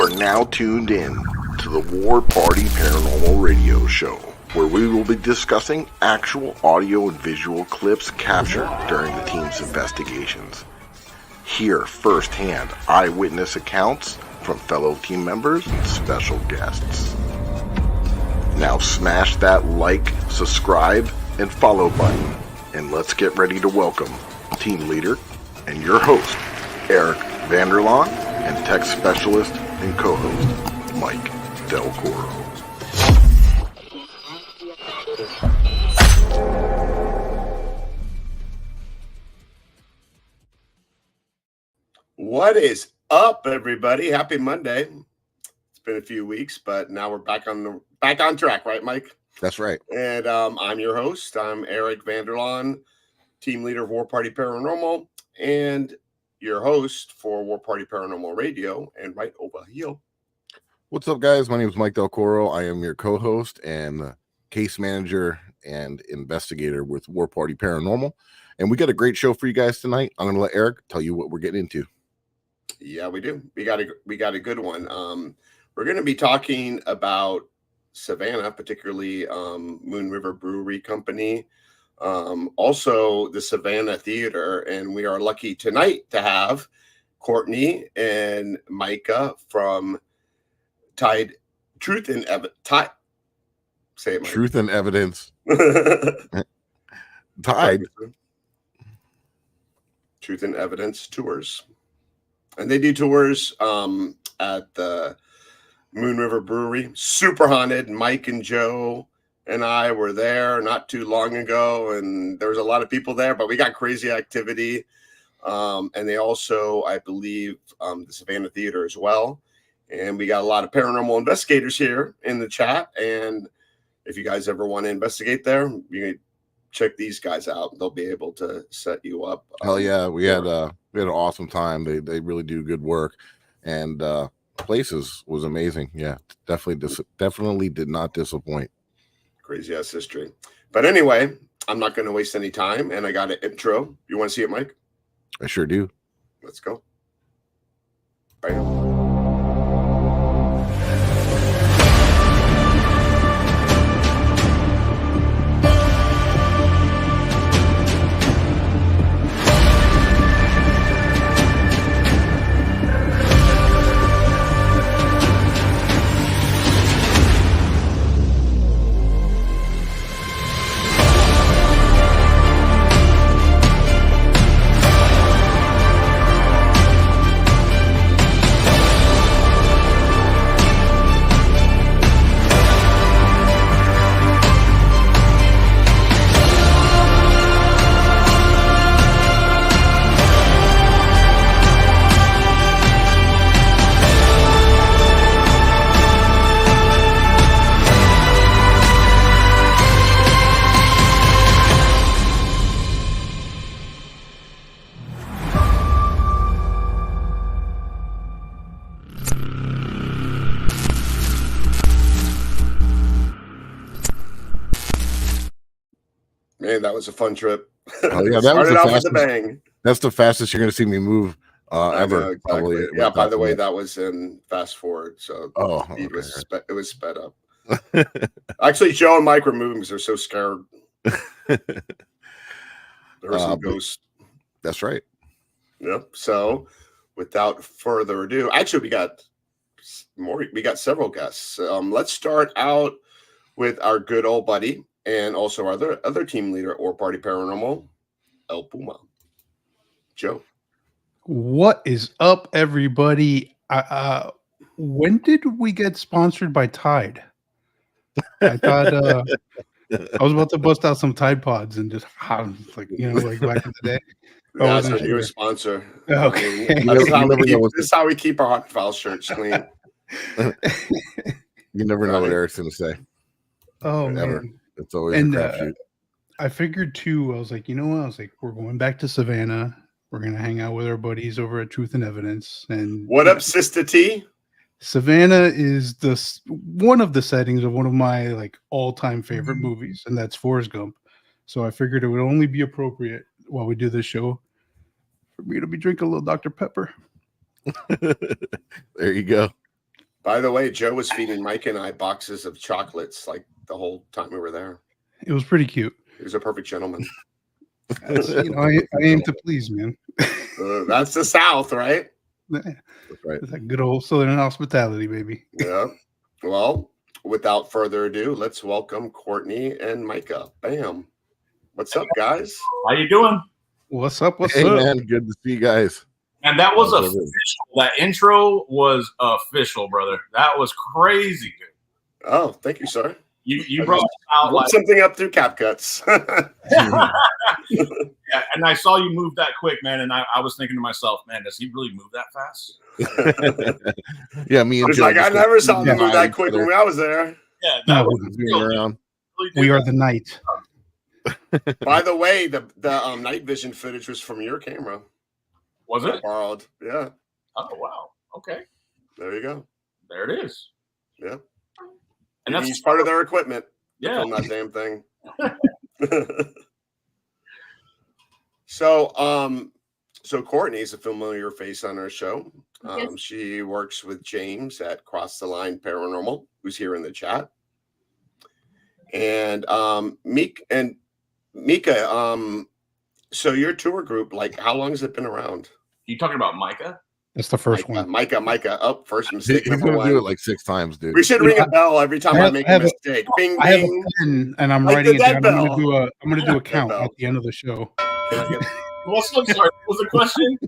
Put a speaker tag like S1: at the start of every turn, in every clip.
S1: are now tuned in to the War Party Paranormal Radio Show, where we will be discussing actual audio and visual clips captured during the team's investigations. Hear firsthand eyewitness accounts from fellow team members and special guests. Now smash that like, subscribe, and follow button, and let's get ready to welcome team leader and your host, Eric Vanderlaan, and tech specialist and co-host, Mike Del Coro.
S2: What is up, everybody? Happy Monday. It's been a few weeks, but now we're back on track, right, Mike?
S1: That's right.
S2: And I'm your host. I'm Eric Vanderlaan, team leader of War Party Paranormal, and your host for War Party Paranormal Radio. And right over here.
S3: What's up, guys? My name is Mike Del Coro. I am your co-host and the case manager and investigator with War Party Paranormal. And we got a great show for you guys tonight. I'm going to let Eric tell you what we're getting into.
S2: Yeah, we do. We got a good one. We're going to be talking about Savannah, particularly Moon River Brewing Company, also the Savannah Theater, and we are lucky tonight to have Courtney and Micah from Truth and
S3: Evidence. Tide.
S2: Truth and Evidence tours. And they do tours at the Moon River Brewery. Super haunted. Mike and Joe and I were there not too long ago, and there was a lot of people there, but we got crazy activity. And they also, I believe, the Savannah Theater as well. And we got a lot of paranormal investigators here in the chat. And if you guys ever want to investigate there, you can check these guys out. They'll be able to set you up.
S3: Hell yeah, we had an awesome time. They really do good work, and places was amazing. Yeah, definitely did not disappoint.
S2: Crazy ass history. But anyway, I'm not going to waste any time, and I got an intro. You want to see it, Mike?
S3: I sure do.
S2: Let's go. Bam. Man, that was a fun trip.
S3: Oh, yeah, that was the fastest. Bang. That's the fastest you're going to see me move ever.
S2: Know, exactly. Probably. Yeah. By the way, that was in fast forward, so it was sped up. Actually, Joe and Mike were moving because they're so scared. There was some ghosts.
S3: That's right.
S2: Yep. So, without further ado, actually, we got more. We got several guests. Let's start out with our good old buddy. And also our other team leader or Party Paranormal, El Puma. Joe.
S4: What is up, everybody? When did we get sponsored by Tide? I thought I was about to bust out some Tide Pods and just like back in the day.
S2: That's our newest sponsor.
S4: Okay.
S2: This is how we keep our hot file shirts clean.
S3: You never know what Eric's going to say.
S4: Oh, ever. Man.
S3: It's always a crapshoot.
S4: I figured too. I was like, we're going back to Savannah. We're gonna hang out with our buddies over at Truth and Evidence. And
S2: what up, Sister T?
S4: Savannah is one of the settings of one of my all-time favorite movies, and that's Forrest Gump. So I figured it would only be appropriate while we do this show for me to be drinking a little Dr. Pepper.
S3: There you go.
S2: By the way, Joe was feeding Mike and I boxes of chocolates like the whole time we were there.
S4: It was pretty cute.
S2: He was a perfect gentleman.
S4: I aim to please, man.
S2: That's the South, right?
S3: That's right.
S4: It's that good old Southern hospitality, baby.
S2: Yeah. Well, without further ado, let's welcome Courtney and Micah. Bam. What's up, guys?
S5: How you doing?
S4: What's up? What's
S3: Hey,
S4: up?
S3: man. Good to see you guys.
S5: And that was official. That intro was official, brother. That was crazy good.
S2: Oh, thank you, sir.
S5: You brought out like
S2: something up through CapCuts.
S5: Yeah, and I saw you move that quick, man. And I was thinking to myself, man, does he really move that fast?
S3: Yeah, me and
S2: It's
S3: Joe
S2: like I
S3: just
S2: never saw him
S3: yeah,
S2: move that quick when I was there.
S5: Yeah,
S4: No,
S5: that was
S3: zooming around.
S5: really
S4: We
S5: good.
S4: are the night.
S2: By the way, the night vision footage was from your camera.
S5: Was it?
S2: Borrowed. Yeah.
S5: Oh wow. Okay.
S2: There you go.
S5: There it is.
S2: Yeah.
S5: And
S2: He's
S5: that's
S2: part of their equipment.
S5: yeah.
S2: On that damn thing. So Courtney's a familiar face on our show.
S6: Yes.
S2: She works with James at Cross the Line Paranormal, who's here in the chat. And Mika, so your tour group, like, how long has it been around?
S5: You talking about Micah?
S4: That's the first one.
S2: Micah. Oh, first
S3: He's
S2: mistake.
S3: going
S2: Number
S3: to
S2: one.
S3: do it like 6 times, dude.
S2: We should ring a bell every time I make a
S4: have a-
S2: mistake. Bing,
S4: I have a
S2: bing.
S4: pen and I'm
S2: Like
S4: writing
S2: the
S4: it
S2: dead
S4: down.
S2: bell.
S4: I'm gonna do a
S2: Dead
S4: count
S2: bell.
S4: at the end of the show.
S2: Can I get-
S5: I'm sorry. What was the question?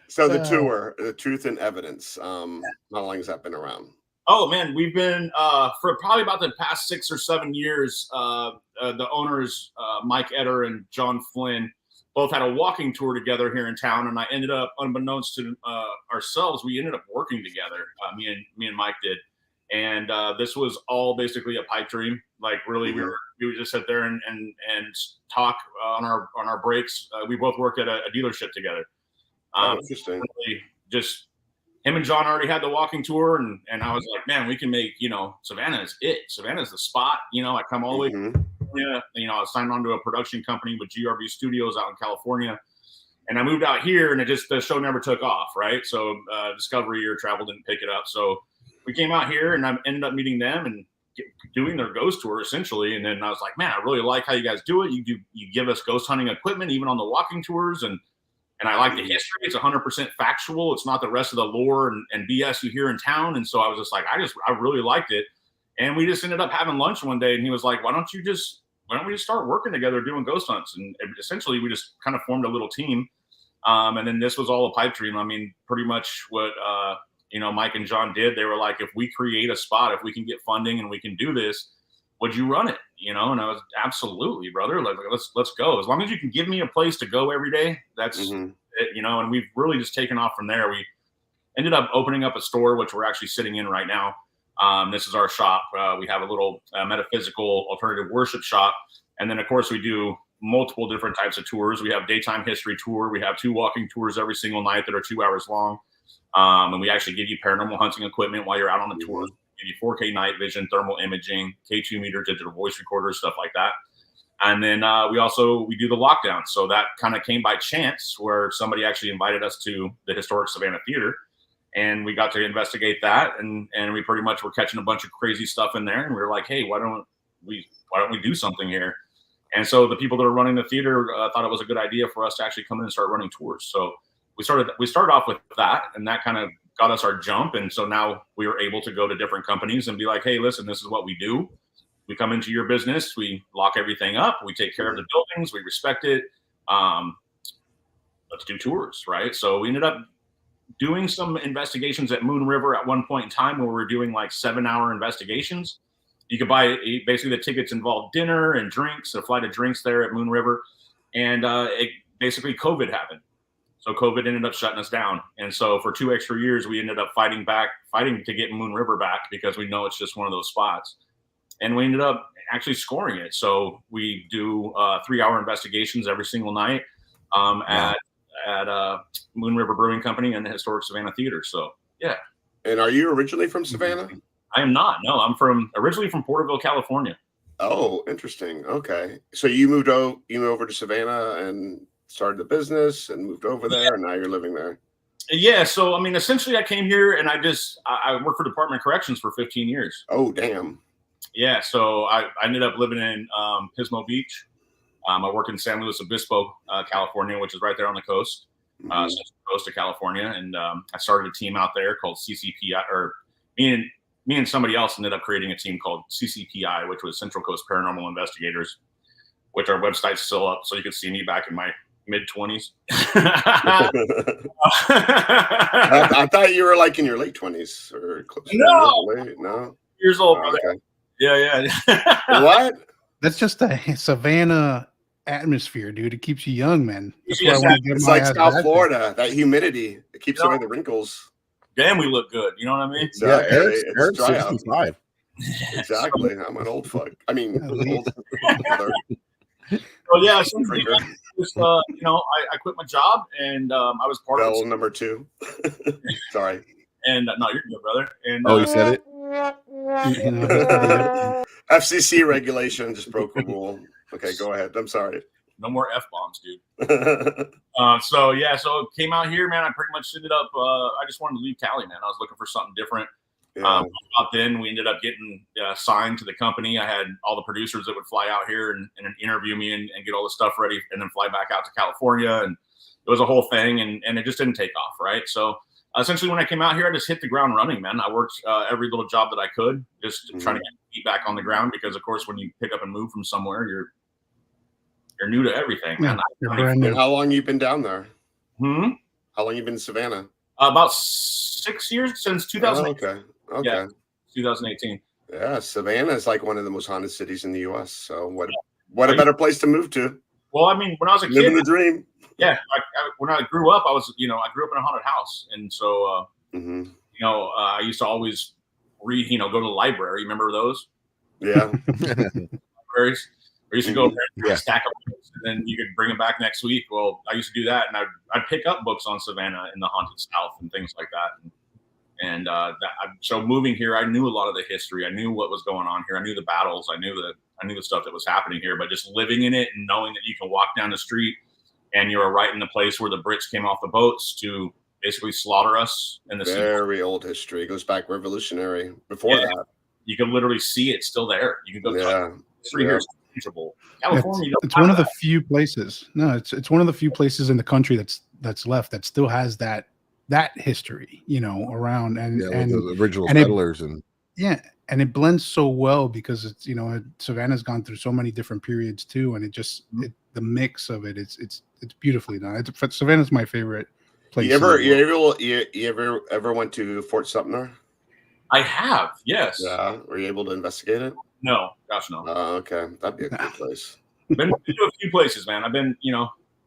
S2: So the tour, the Truth and Evidence. How long has that been around?
S5: Oh man, we've been for probably about the past 6 or 7 years. The owners, Mike Etter and John Flynn, both had a walking tour together here in town, and I ended up, unbeknownst to ourselves, we ended up working together. Me and Mike did, and this was all basically a pipe dream. Like really, we would just sit there and talk on our breaks. We both worked at a dealership together.
S2: Interesting.
S5: Really just him and John already had the walking tour, and I was like, man, we can make, Savannah is it. Savannah's the spot. I come all the way from California. I was signed on to a production company with GRB Studios out in California. And I moved out here, and the show never took off, right? So Discovery or Travel didn't pick it up. So we came out here, and I ended up meeting them and doing their ghost tour, essentially. And then I was like, man, I really like how you guys do it. You give us ghost hunting equipment, even on the walking tours. And I like the history. It's 100% factual. It's not the rest of the lore and BS you hear in town. And so I was just like, I really liked it. And we just ended up having lunch one day, and he was like, why don't we just start working together doing ghost hunts? And essentially we just kind of formed a little team. And then this was all a pipe dream. I mean, pretty much what, Mike and John did. They were like, if we create a spot, if we can get funding and we can do this, would you run it? And I was absolutely, brother. Like, let's go. As long as you can give me a place to go every day, that's it, and we've really just taken off from there. We ended up opening up a store, which we're actually sitting in right now. This is our shop. We have a little metaphysical alternative worship shop. And then of course we do multiple different types of tours. We have daytime history tour. We have 2 walking tours every single night that are 2 hours long. And we actually give you paranormal hunting equipment while you're out on the tour. Give you 4K night vision, thermal imaging, K2 meter digital voice recorders, stuff like that. And then we do the lockdown. So that kind of came by chance, where somebody actually invited us to the historic Savannah Theater, and we got to investigate that. And we pretty much were catching a bunch of crazy stuff in there. And we were like, hey, why don't we do something here? And so the people that are running the theater thought it was a good idea for us to actually come in and start running tours. So we started off with that, and that kind of got us our jump. And so now we were able to go to different companies and be like, hey, listen, this is what we do. We come into your business, we lock everything up, we take care of the buildings, we respect it. Let's do tours, right? So we ended up doing some investigations at Moon River at one point in time, where we were doing like 7-hour investigations. You could buy, basically the tickets involved dinner and drinks, a flight of drinks there at Moon River. And basically COVID happened. So COVID ended up shutting us down. And so for 2 extra years, we ended up fighting to get Moon River back, because we know it's just one of those spots. And we ended up actually scoring it. So we do 3-hour investigations every single night at Moon River Brewing Company and the historic Savannah Theater. So, yeah.
S2: And are you originally from Savannah?
S5: I am not. No, I'm originally from Porterville, California.
S2: Oh, interesting. Okay. So you moved over to Savannah and started the business and moved over there, and now you're living there.
S5: Yeah, so I mean, essentially, I came here and I worked for Department of Corrections for 15 years.
S2: Oh, damn.
S5: Yeah, so I ended up living in Pismo Beach. I work in San Luis Obispo, California, which is right there on the coast, central coast of California, and I started a team out there called CCPI. Or me and somebody else ended up creating a team called CCPI, which was Central Coast Paranormal Investigators, which our website's still up, so you can see me back in my mid-20s.
S2: I thought you were like in your late 20s or close. No,
S5: years old, brother.
S2: Okay.
S5: Yeah.
S2: What?
S4: That's just the Savannah atmosphere, dude. It keeps you young, man. That's
S5: Yes,
S4: why I want to get
S2: It's
S4: my
S2: like
S4: ass
S2: South
S4: back
S2: Florida, that humidity. It keeps away the wrinkles.
S5: Damn, we look good. You know what I mean?
S3: Yeah,
S2: Exactly.
S3: Eric's
S2: dry out.
S3: 65.
S2: Exactly. I'm an old fuck. I mean,
S4: At least.
S2: old brother.
S5: Well, yeah, essentially,
S2: Drinker.
S5: just, I quit my job and I was part
S2: Bell
S5: of it.
S2: number 2. Sorry.
S5: And no, you're good, brother. And
S3: Oh, you said it?
S4: You know,
S2: FCC regulation just broke a rule. Okay, go ahead. I'm sorry.
S5: no more F-bombs, dude. So came out here, man. I pretty much ended up. I just wanted to leave Cali, man. I was looking for something different.
S2: Yeah.
S5: About then, we ended up getting signed to the company. I had all the producers that would fly out here and interview me and get all the stuff ready, and then fly back out to California. And it was a whole thing, and it just didn't take off, right? So essentially, when I came out here, I just hit the ground running, man. I worked every little job that I could, just trying to get my feet back on the ground, because, of course, when you pick up and move from somewhere, you're new to everything, man.
S4: you're brand new.
S2: And how long you been down there? How long you been in Savannah?
S5: About 6 years, since 2018.
S2: Oh, okay.
S5: Yeah, 2018.
S2: Yeah, Savannah is like one of the most haunted cities in the U.S. So what a better place to move to?
S5: Well, I mean, when I was a kid,
S2: living the dream.
S5: Yeah, when I grew up, I grew up in a haunted house, and so I used to always read, go to the library. Remember those?
S2: Yeah.
S5: Libraries. I used to go there and stack up books, and then you could bring them back next week. Well, I used to do that, and I'd pick up books on Savannah and the haunted South and things like that. So moving here, I knew a lot of the history. I knew what was going on here. I knew the battles. I knew the stuff that was happening here. But just living in it and knowing that you can walk down the street and you're right in the place where the Brits came off the boats to basically slaughter us in the
S2: very old history. It goes back revolutionary. Before that,
S5: you can literally see it still there. You can go. History here is tangible. California.
S4: It's one of the few places. No, it's one of the few places in the country that's left that still has that history, around and
S3: the original settlers and
S4: it blends so well because it's Savannah's gone through so many different periods too, and the mix of it, it's beautifully done. Savannah's my favorite place.
S2: You ever went to Fort Sumter?
S5: I have, yes.
S2: Yeah, were you able to investigate it?
S5: No, gosh, no.
S2: Oh, okay, that'd be a good place.
S5: Been to a few places, man. I've been,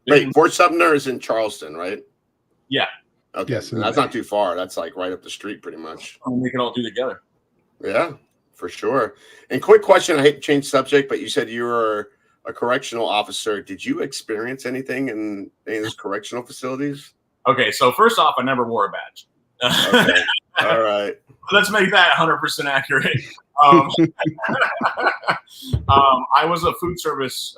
S2: Wait, Fort Sumter is in Charleston, right?
S5: Yeah.
S2: Okay,
S4: yes,
S2: that's not too far. That's like right up the street, pretty much.
S5: We can all do together.
S2: Yeah, for sure. And quick question, I hate to change subject, but you said you were a correctional officer. Did you experience anything in any of those correctional facilities?
S5: Okay, so first off, I never wore a badge.
S2: Okay. All right.
S5: Let's make that 100% accurate. I was a food service.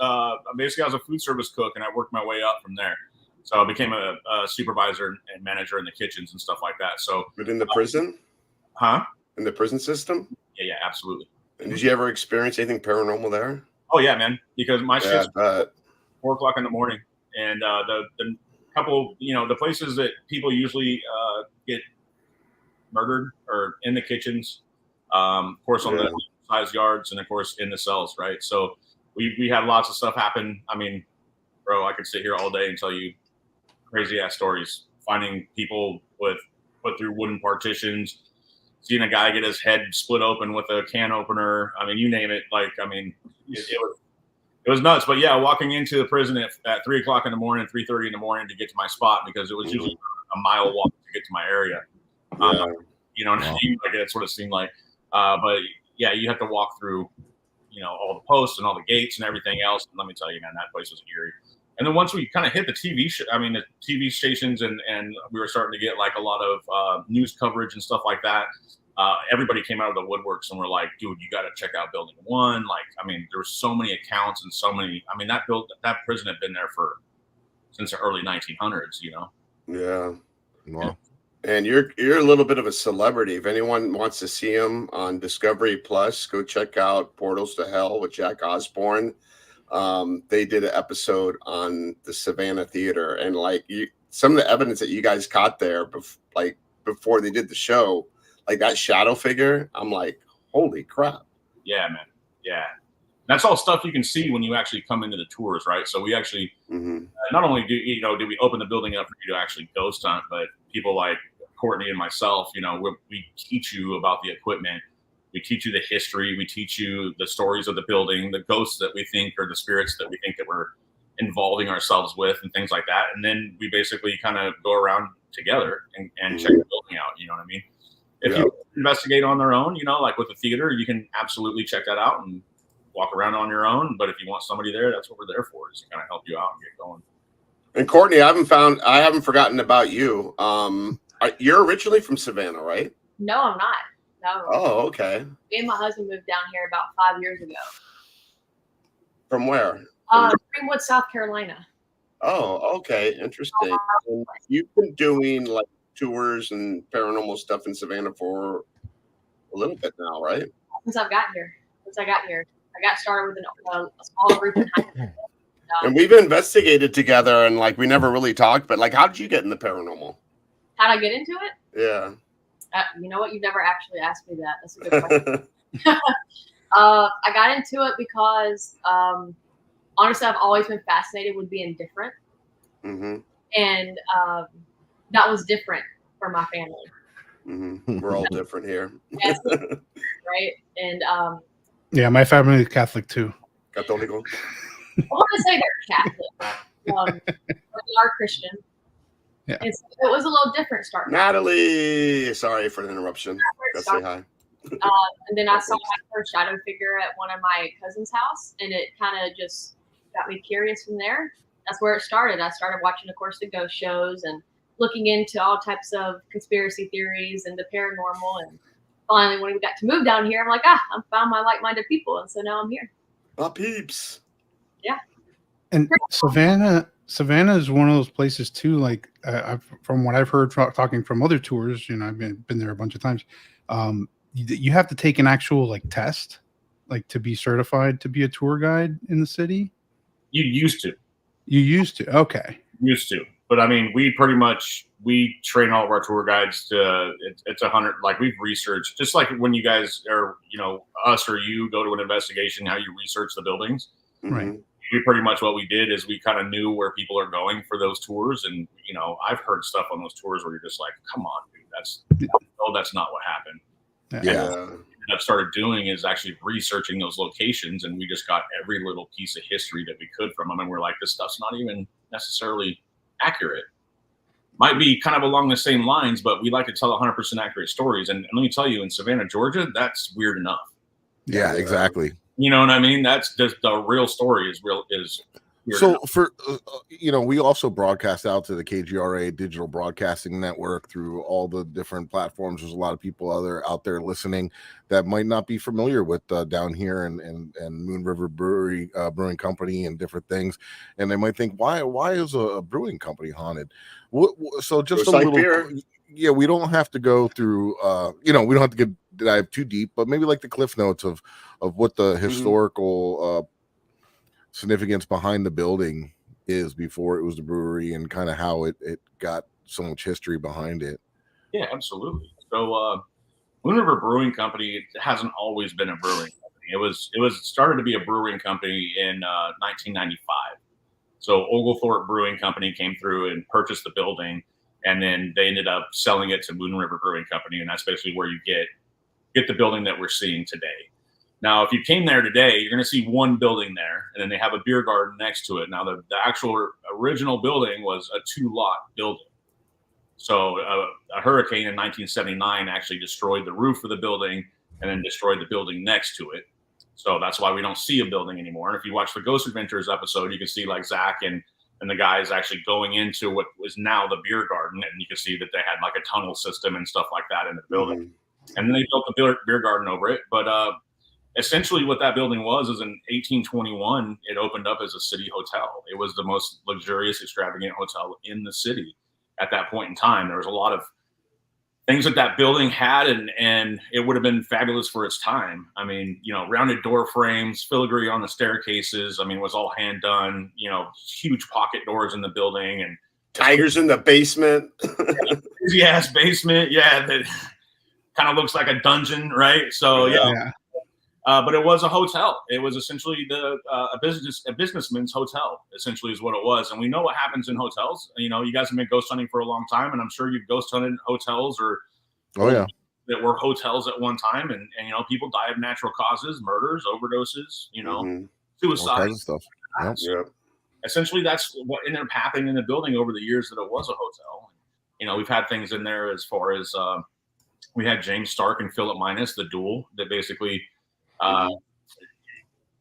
S5: Basically, I was a food service cook, and I worked my way up from there. So I became a supervisor and manager in the kitchens and stuff like that. So,
S2: but in the prison?
S5: Huh?
S2: In the prison system?
S5: Yeah, absolutely.
S2: And did you ever experience anything paranormal there?
S5: Oh yeah, man. Because my shift's 4
S2: 4:00
S5: in the morning, and the couple, the places that people usually get murdered are in the kitchens, of course, on the size yards, and of course in the cells, right? So we had lots of stuff happen. I mean, bro, I could sit here all day and tell you crazy ass stories. Finding people put through wooden partitions, seeing a guy get his head split open with a can opener. I mean, you name it. Like, I mean, it was nuts. But yeah, walking into the prison at 3:00 in the morning, 3:30 in the morning to get to my spot, because it was usually a mile walk to get to my area. That's what it seemed like. But yeah, you have to walk through, all the posts and all the gates and everything else. And let me tell you, man, that place was eerie. And then once we kind of hit the the TV stations, and we were starting to get like a lot of news coverage and stuff like that. Everybody came out of the woodworks and were like, dude, you got to check out building 1. Like, I mean, there were so many accounts and so many, I mean, that prison had been there since the early 1900s,
S2: Yeah.
S3: Well,
S2: And you're a little bit of a celebrity. If anyone wants to see him on Discovery Plus, go check out Portals to Hell with Jack Osborne. They did an episode on the Savannah Theater, and like some of the evidence that you guys caught there, before they did the show, like that shadow figure, I'm like, holy crap!
S5: Yeah, man. Yeah, that's all stuff you can see when you actually come into the tours, right? So we actually not only do we open the building up for you to actually ghost hunt, but people like Courtney and myself, we teach you about the equipment. We teach you the history. We teach you the stories of the building, the ghosts that we think or the spirits that we think that we're involving ourselves with and things like that. And then we basically kind of go around together and check the building out. You know what I mean? If you investigate on their own, like with the theater, you can absolutely check that out and walk around on your own. But if you want somebody there, that's what we're there for, is to kind of help you out and get going.
S2: And Courtney, I haven't forgotten about you. You're originally from Savannah, right?
S6: No, I'm not. No.
S2: Oh, okay.
S6: Me and my husband moved down here about 5 years ago.
S2: From where?
S6: Greenwood, South Carolina.
S2: Oh, okay. Interesting. And you've been doing like tours and paranormal stuff in Savannah for a little bit now, right?
S6: Since I got here. I got started with a small group in high school.
S2: And we've investigated together, and like we never really talked, but like, how did you get in the paranormal?
S6: How'd I get into it?
S2: Yeah.
S6: You know what? You've never actually asked me that. That's a good question. I got into it because, honestly, I've always been fascinated with being different.
S2: Mm-hmm.
S6: And that was different for my family.
S2: Mm-hmm. We're all different here.
S6: Yes, right? And
S4: yeah, my family is Catholic too.
S2: Católico.
S6: I want to say they're Catholic. But they are Christian.
S4: Yeah.
S6: And so it was a little different starting.
S2: Natalie, sorry for the interruption. Let's say hi.
S6: And then I saw my first shadow figure at one of my cousin's house, and it kind of just got me curious from there. That's where it started. I started watching, of course, the ghost shows and looking into all types of conspiracy theories and the paranormal. And finally, when we got to move down here, I'm like, I found my like-minded people, and so now I'm here.
S2: My peeps.
S6: Yeah.
S4: And Savannah is one of those places too. Like from what I've heard talking from other tours, I've been there a bunch of times. You have to take an actual like test, like to be certified to be a tour guide in the city.
S5: You used to.
S4: Okay.
S5: Used to. But I mean, we train all of our tour guides to, it's 100, like we've researched, just like when you guys are, us or you go to an investigation, how you research the buildings.
S4: Right.
S5: Pretty much what we did is we kind of knew where people are going for those tours. And, I've heard stuff on those tours where you're just like, come on, dude, that's not what happened.
S2: Yeah.
S5: What I've started doing is actually researching those locations, and we just got every little piece of history that we could from them. And we're like, this stuff's not even necessarily accurate. Might be kind of along the same lines, but we like to tell 100% accurate stories. And let me tell you, in Savannah, Georgia, that's weird enough.
S3: Yeah, exactly.
S5: You know what I mean? That's just the real story is weird
S3: So
S5: enough.
S3: for we also broadcast out to the KGRA Digital Broadcasting Network through all the different platforms. There's a lot of people out there listening that might not be familiar with down here and Moon River Brewing Company and different things, and they might think, why is a brewing company haunted? So just a little beer. Yeah, we don't have to go through we don't have to dive too deep, but maybe like the cliff notes of what the historical significance behind the building is before it was the brewery, and kind of how it got so much history behind it.
S5: Yeah, absolutely. So Moon River Brewing Company hasn't always been a brewing company. It started to be a brewing company in 1995. So Oglethorpe Brewing Company came through and purchased the building, and then they ended up selling it to Moon River Brewing Company, and that's basically where you get the building that we're seeing today. Now, if you came there today, you're going to see one building there, and then they have a beer garden next to it. Now, the actual original building was a 2-lot building. So a hurricane in 1979 actually destroyed the roof of the building and then destroyed the building next to it. So that's why we don't see a building anymore. And if you watch the Ghost Adventures episode, you can see like Zach and the guys actually going into what was now the beer garden, and you can see that they had like a tunnel system and stuff like that in the building. Mm-hmm. And then they built the beer garden over it. But essentially what that building was is in 1821, it opened up as a city hotel. It was the most luxurious, extravagant hotel in the city. at that point in time. There was a lot of things that building had, and it would have been fabulous for its time. I mean, rounded door frames, filigree on the staircases. I mean, it was all hand done. Huge pocket doors in the building, and
S2: tigers in the basement.
S5: Crazy ass basement. Yeah, that kind of looks like a dungeon, right? So yeah. But it was a hotel. It was essentially a businessman's hotel, essentially, is what it was. And we know what happens in hotels. You guys have been ghost hunting for a long time, and I'm sure you've ghost hunted hotels or that were hotels at one time. And people die of natural causes, murders, overdoses, suicide,
S3: all kinds of stuff.
S2: Yeah.
S5: Essentially, that's what ended up happening in the building over the years that it was a hotel. We've had things in there as far as we had James Stark and Philip Minus, the duel that basically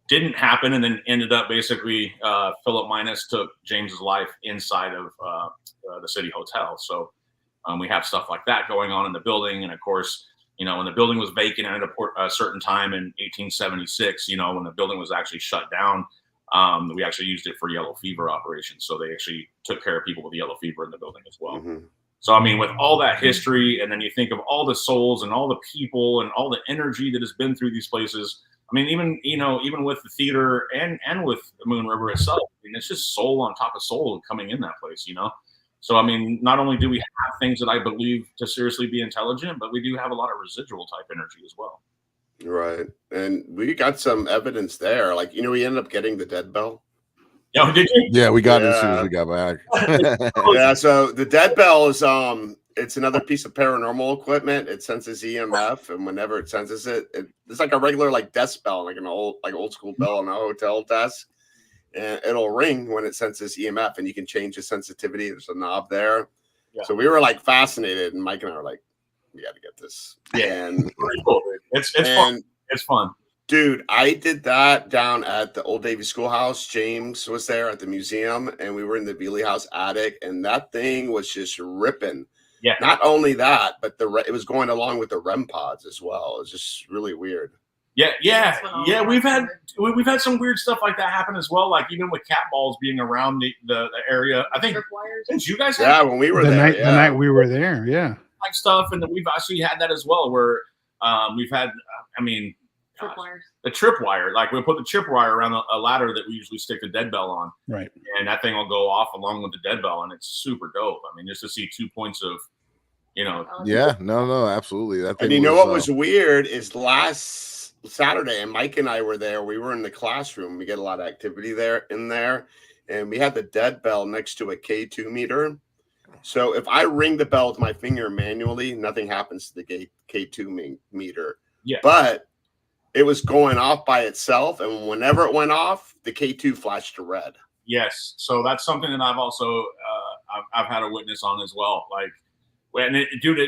S5: didn't happen, and then ended up basically Philip Minus took James's life inside of the city hotel. So we have stuff like that going on in the building. And of course, when the building was vacant at a certain time in 1876, when the building was actually shut down, we actually used it for yellow fever operations. So they actually took care of people with yellow fever in the building as well. So, I mean, with all that history, and then you think of all the souls and all the people and all the energy that has been through these places. I mean, even with the theater and with the Moon River itself, I mean, it's just soul on top of soul coming in that place, So, I mean, not only do we have things that I believe to seriously be intelligent, but we do have a lot of residual type energy as well.
S2: Right. And we got some evidence there. Like, we ended up getting the dead bell.
S5: Yeah, did you?
S3: Yeah, we got it as soon as we got back.
S2: Yeah, so the dead bell is it's another piece of paranormal equipment. It senses EMF, and whenever it senses it, it's like a regular desk bell, like an old school bell on a hotel desk. And it'll ring when it senses EMF, and you can change the sensitivity. There's a knob there. Yeah. So we were fascinated, and Mike and I were like, we got to get this.
S5: Yeah,
S2: and
S5: cool, it's fun. It's fun.
S2: Dude, I did that down at the Old Davie Schoolhouse. James was there at the museum, and we were in the Bealey House attic, and that thing was just ripping.
S5: Yeah.
S2: Not only that, but it was going along with the REM pods as well. It was just really weird.
S5: Yeah. We've had some weird stuff like that happen as well. Like even with cat balls being around the area. I think since you guys
S2: when we were there,
S4: the night we were there,
S5: like stuff, and we've actually had that as well, where we've had the tripwire, like we'll put the tripwire around a ladder that we usually stick the dead bell on,
S4: right?
S5: And that thing will go off along with the dead bell, and it's super dope. I mean, just to see 2 points of,
S3: yeah, no, absolutely. That thing
S2: and what was weird is last Saturday, and Mike and I were there. We were in the classroom. We get a lot of activity there, and we had the dead bell next to a K2 meter. So if I ring the bell with my finger manually, nothing happens to the K2 meter.
S5: Yeah,
S2: but it was going off by itself, and whenever it went off, the K2 flashed to red.
S5: Yes, so that's something that I've also I've had a witness on as well. Like,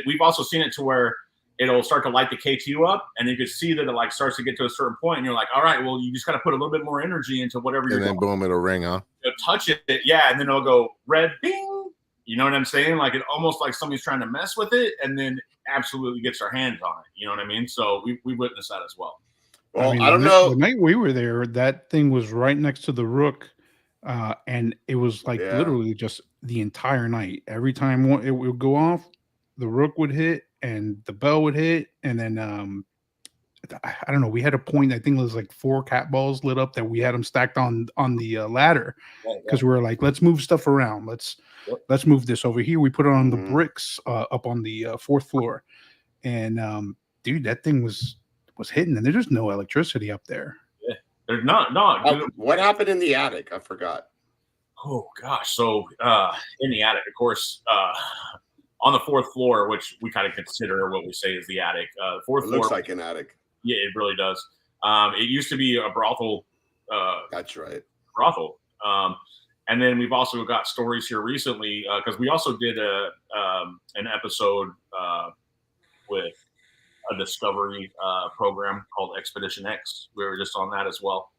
S5: we've also seen it to where it'll start to light the K2 up, and you can see that it starts to get to a certain point, and you're like, all right, well, you just got to put a little bit more energy into whatever you're doing.
S3: And then boom, it'll ring, huh?
S5: You'll touch it, yeah, and then it'll go red, bing. You know what I'm saying? Like it almost like somebody's trying to mess with it, and then absolutely gets their hands on it. You know what I mean? So we witnessed that as well.
S2: Well, I don't know.
S4: The night we were there, that thing was right next to the Rook, and it was literally just the entire night. Every time it would go off, the Rook would hit and the bell would hit, and then I don't know. We had a point. I think it was 4 cat balls lit up that we had them stacked on the ladder because we were like, let's move stuff around. Let's move this over here. We put it on the bricks up on the 4th floor, and dude, that thing was hitting, and there's just no electricity up there.
S5: Yeah, there's not.
S2: What happened in the attic? I forgot.
S5: Oh gosh, so in the attic, of course, on the 4th floor, which we kind of consider what we say is the attic. 4th floor
S2: looks like an attic.
S5: Yeah, it really does. It used to be a brothel.
S2: That's right.
S5: Brothel. And then we've also got stories here recently because we also did an episode with a discovery program called Expedition X. We were just on that as well.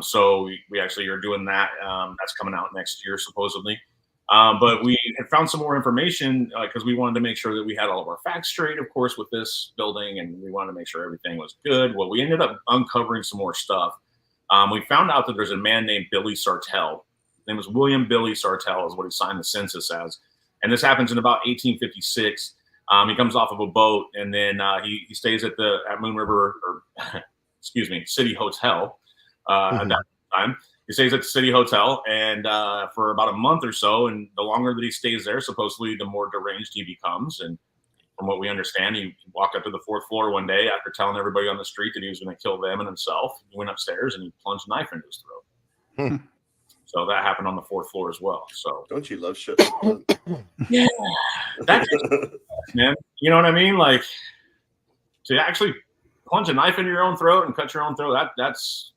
S5: So we actually are doing that. That's coming out next year, supposedly. But we had found some more information because we wanted to make sure that we had all of our facts straight, of course, with this building, and we wanted to make sure everything was good. Well, we ended up uncovering some more stuff. We found out that there's a man named Billy Sartell. His name was William Billy Sartell is what he signed the census as. And this happens in about 1856. He comes off of a boat, and then he stays at Moon River, or excuse me, City Hotel at that time. He stays at the City Hotel, and for about a month or so. And the longer that he stays there, supposedly the more deranged he becomes. And from what we understand, he walked up to the 4th floor one day after telling everybody on the street that he was going to kill them and himself. He went upstairs and he plunged a knife into his throat. So that happened on the 4th floor as well. So
S2: don't you love shit?
S5: Yeah, that's man. You know what I mean? Like, to actually plunge a knife into your own throat and cut your own throat. That's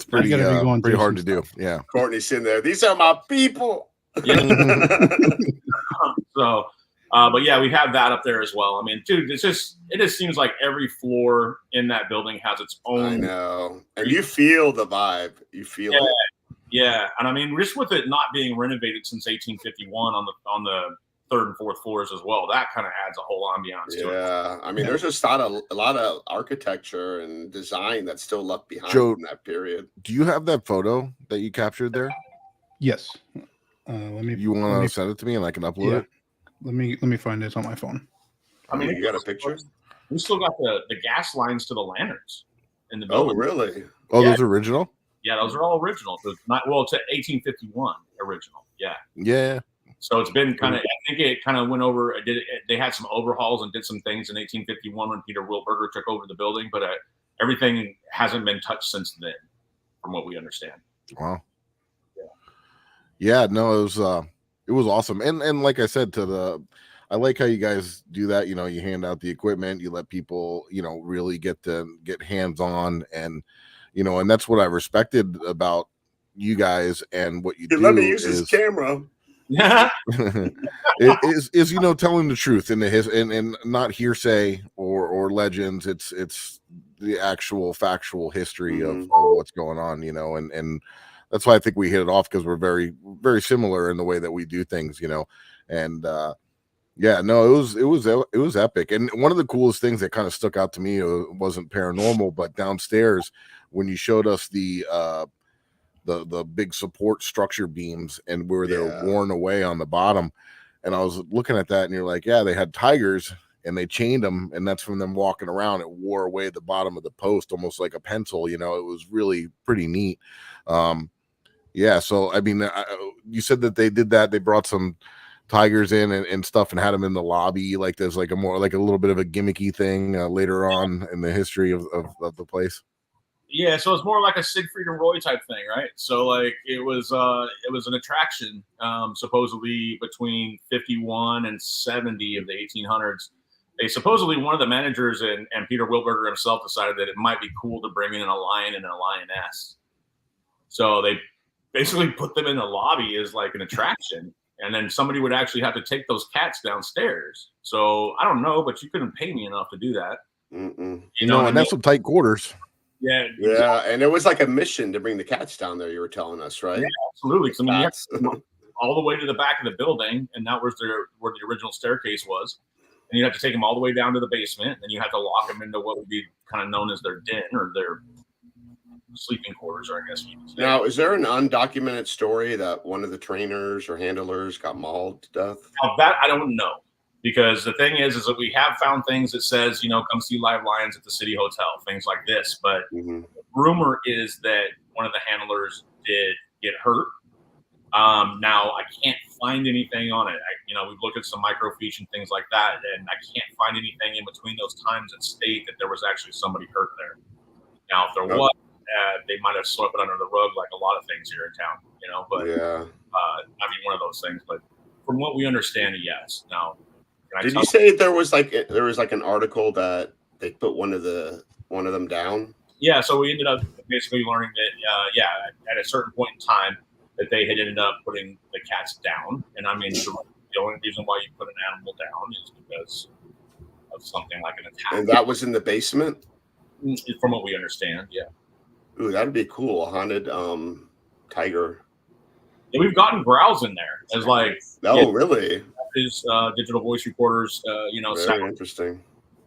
S3: pretty hard to do. Yeah.
S2: Courtney's sitting there. These are my people.
S5: Yeah. So, but yeah, we have that up there as well. I mean, dude, it just seems like every floor in that building has its own.
S2: I know, and you feel the vibe. You feel it.
S5: Yeah, and I mean, just with it not being renovated since 1851 on the 3rd and 4th floors as well, that kind of adds a whole ambiance to it.
S2: Yeah, I mean, there's just a lot of architecture and design that's still left behind
S3: Joe,
S2: from that period.
S3: Do you have that photo that you captured there?
S4: Yes. Let me.
S3: You want to send it to me and I can upload it?
S4: Let me find this on my phone.
S2: I mean, you got a picture?
S5: We still got the gas lines to the lanterns in the building.
S2: Oh, really?
S3: Oh, those are original?
S5: Yeah, those are all original. So it's not, well, it's an 1851 original. Yeah.
S3: Yeah.
S5: So it's been kind of, I think it kind of went over, they had some overhauls and did some things in 1851 when Peter Wilberger took over the building, but everything hasn't been touched since then, from what we understand.
S3: Wow. Yeah, no, it was awesome. And like I said, I like how you guys do that. You know, you hand out the equipment, you let people, you know, really get hands on, and, you know, and that's what I respected about you guys and what you do.
S2: Let me use this camera.
S5: Yeah.
S3: it is, you know, telling the truth in and not hearsay or legends. It's the actual factual history of what's going on, you know, and that's why I think we hit it off, because we're very, very similar in the way that we do things, you know. And yeah, no, it was epic. And one of the coolest things that kind of stuck out to me wasn't paranormal, but downstairs when you showed us the big support structure beams and where they're worn away on the bottom. And I was looking at that, and you're like, yeah, they had tigers and they chained them, and that's from them walking around. It wore away the bottom of the post, almost like a pencil. You know, it was really pretty neat. Yeah. So, I mean, you said that they did that. They brought some tigers in and stuff and had them in the lobby. Like there's like a little bit of a gimmicky thing later on in the history of the place.
S5: Yeah, so it's more like a Siegfried and Roy type thing, right? So like it was an attraction supposedly between 51 and 70 of the 1800s. They supposedly, one of the managers and Peter Wilberger himself decided that it might be cool to bring in a lion and a lioness. So they basically put them in the lobby as like an attraction, and then somebody would actually have to take those cats downstairs. So I don't know, but you couldn't pay me enough to do that.
S3: You know, and that's some tight quarters.
S5: Yeah,
S2: yeah, and it was like a mission to bring the cats down there. You were telling us, right?
S5: Yeah, absolutely. So, I mean, you have to come all the way to the back of the building, and that was where the original staircase was. And you have to take them all the way down to the basement, and then you have to lock them into what would be kind of known as their den or their sleeping quarters, or I guess you could say.
S2: Now, is there an undocumented story that one of the trainers or handlers got mauled to death?
S5: Now, that I don't know. Because the thing is that we have found things that says, you know, come see live lions at the City Hotel, things like this. But the rumor is that one of the handlers did get hurt. Now, I can't find anything on it. We've looked at some microfiche and things like that, and I can't find anything in between those times that state that there was actually somebody hurt there. Now, if there was, they might have swept it under the rug like a lot of things here in town, you know. But one of those things. But from what we understand, yes. Now,
S2: did you say there was like an article that they put one of them down?
S5: Yeah, so we ended up basically learning that at a certain point in time that they had ended up putting the cats down. And I mean, the only reason why you put an animal down is because of something like an attack.
S2: And that was in the basement?
S5: From what we understand, yeah.
S2: Ooh, that'd be cool. A haunted tiger.
S5: Yeah, we've gotten growls in there. As like,
S2: really?
S5: His digital voice recorders,
S2: very interesting,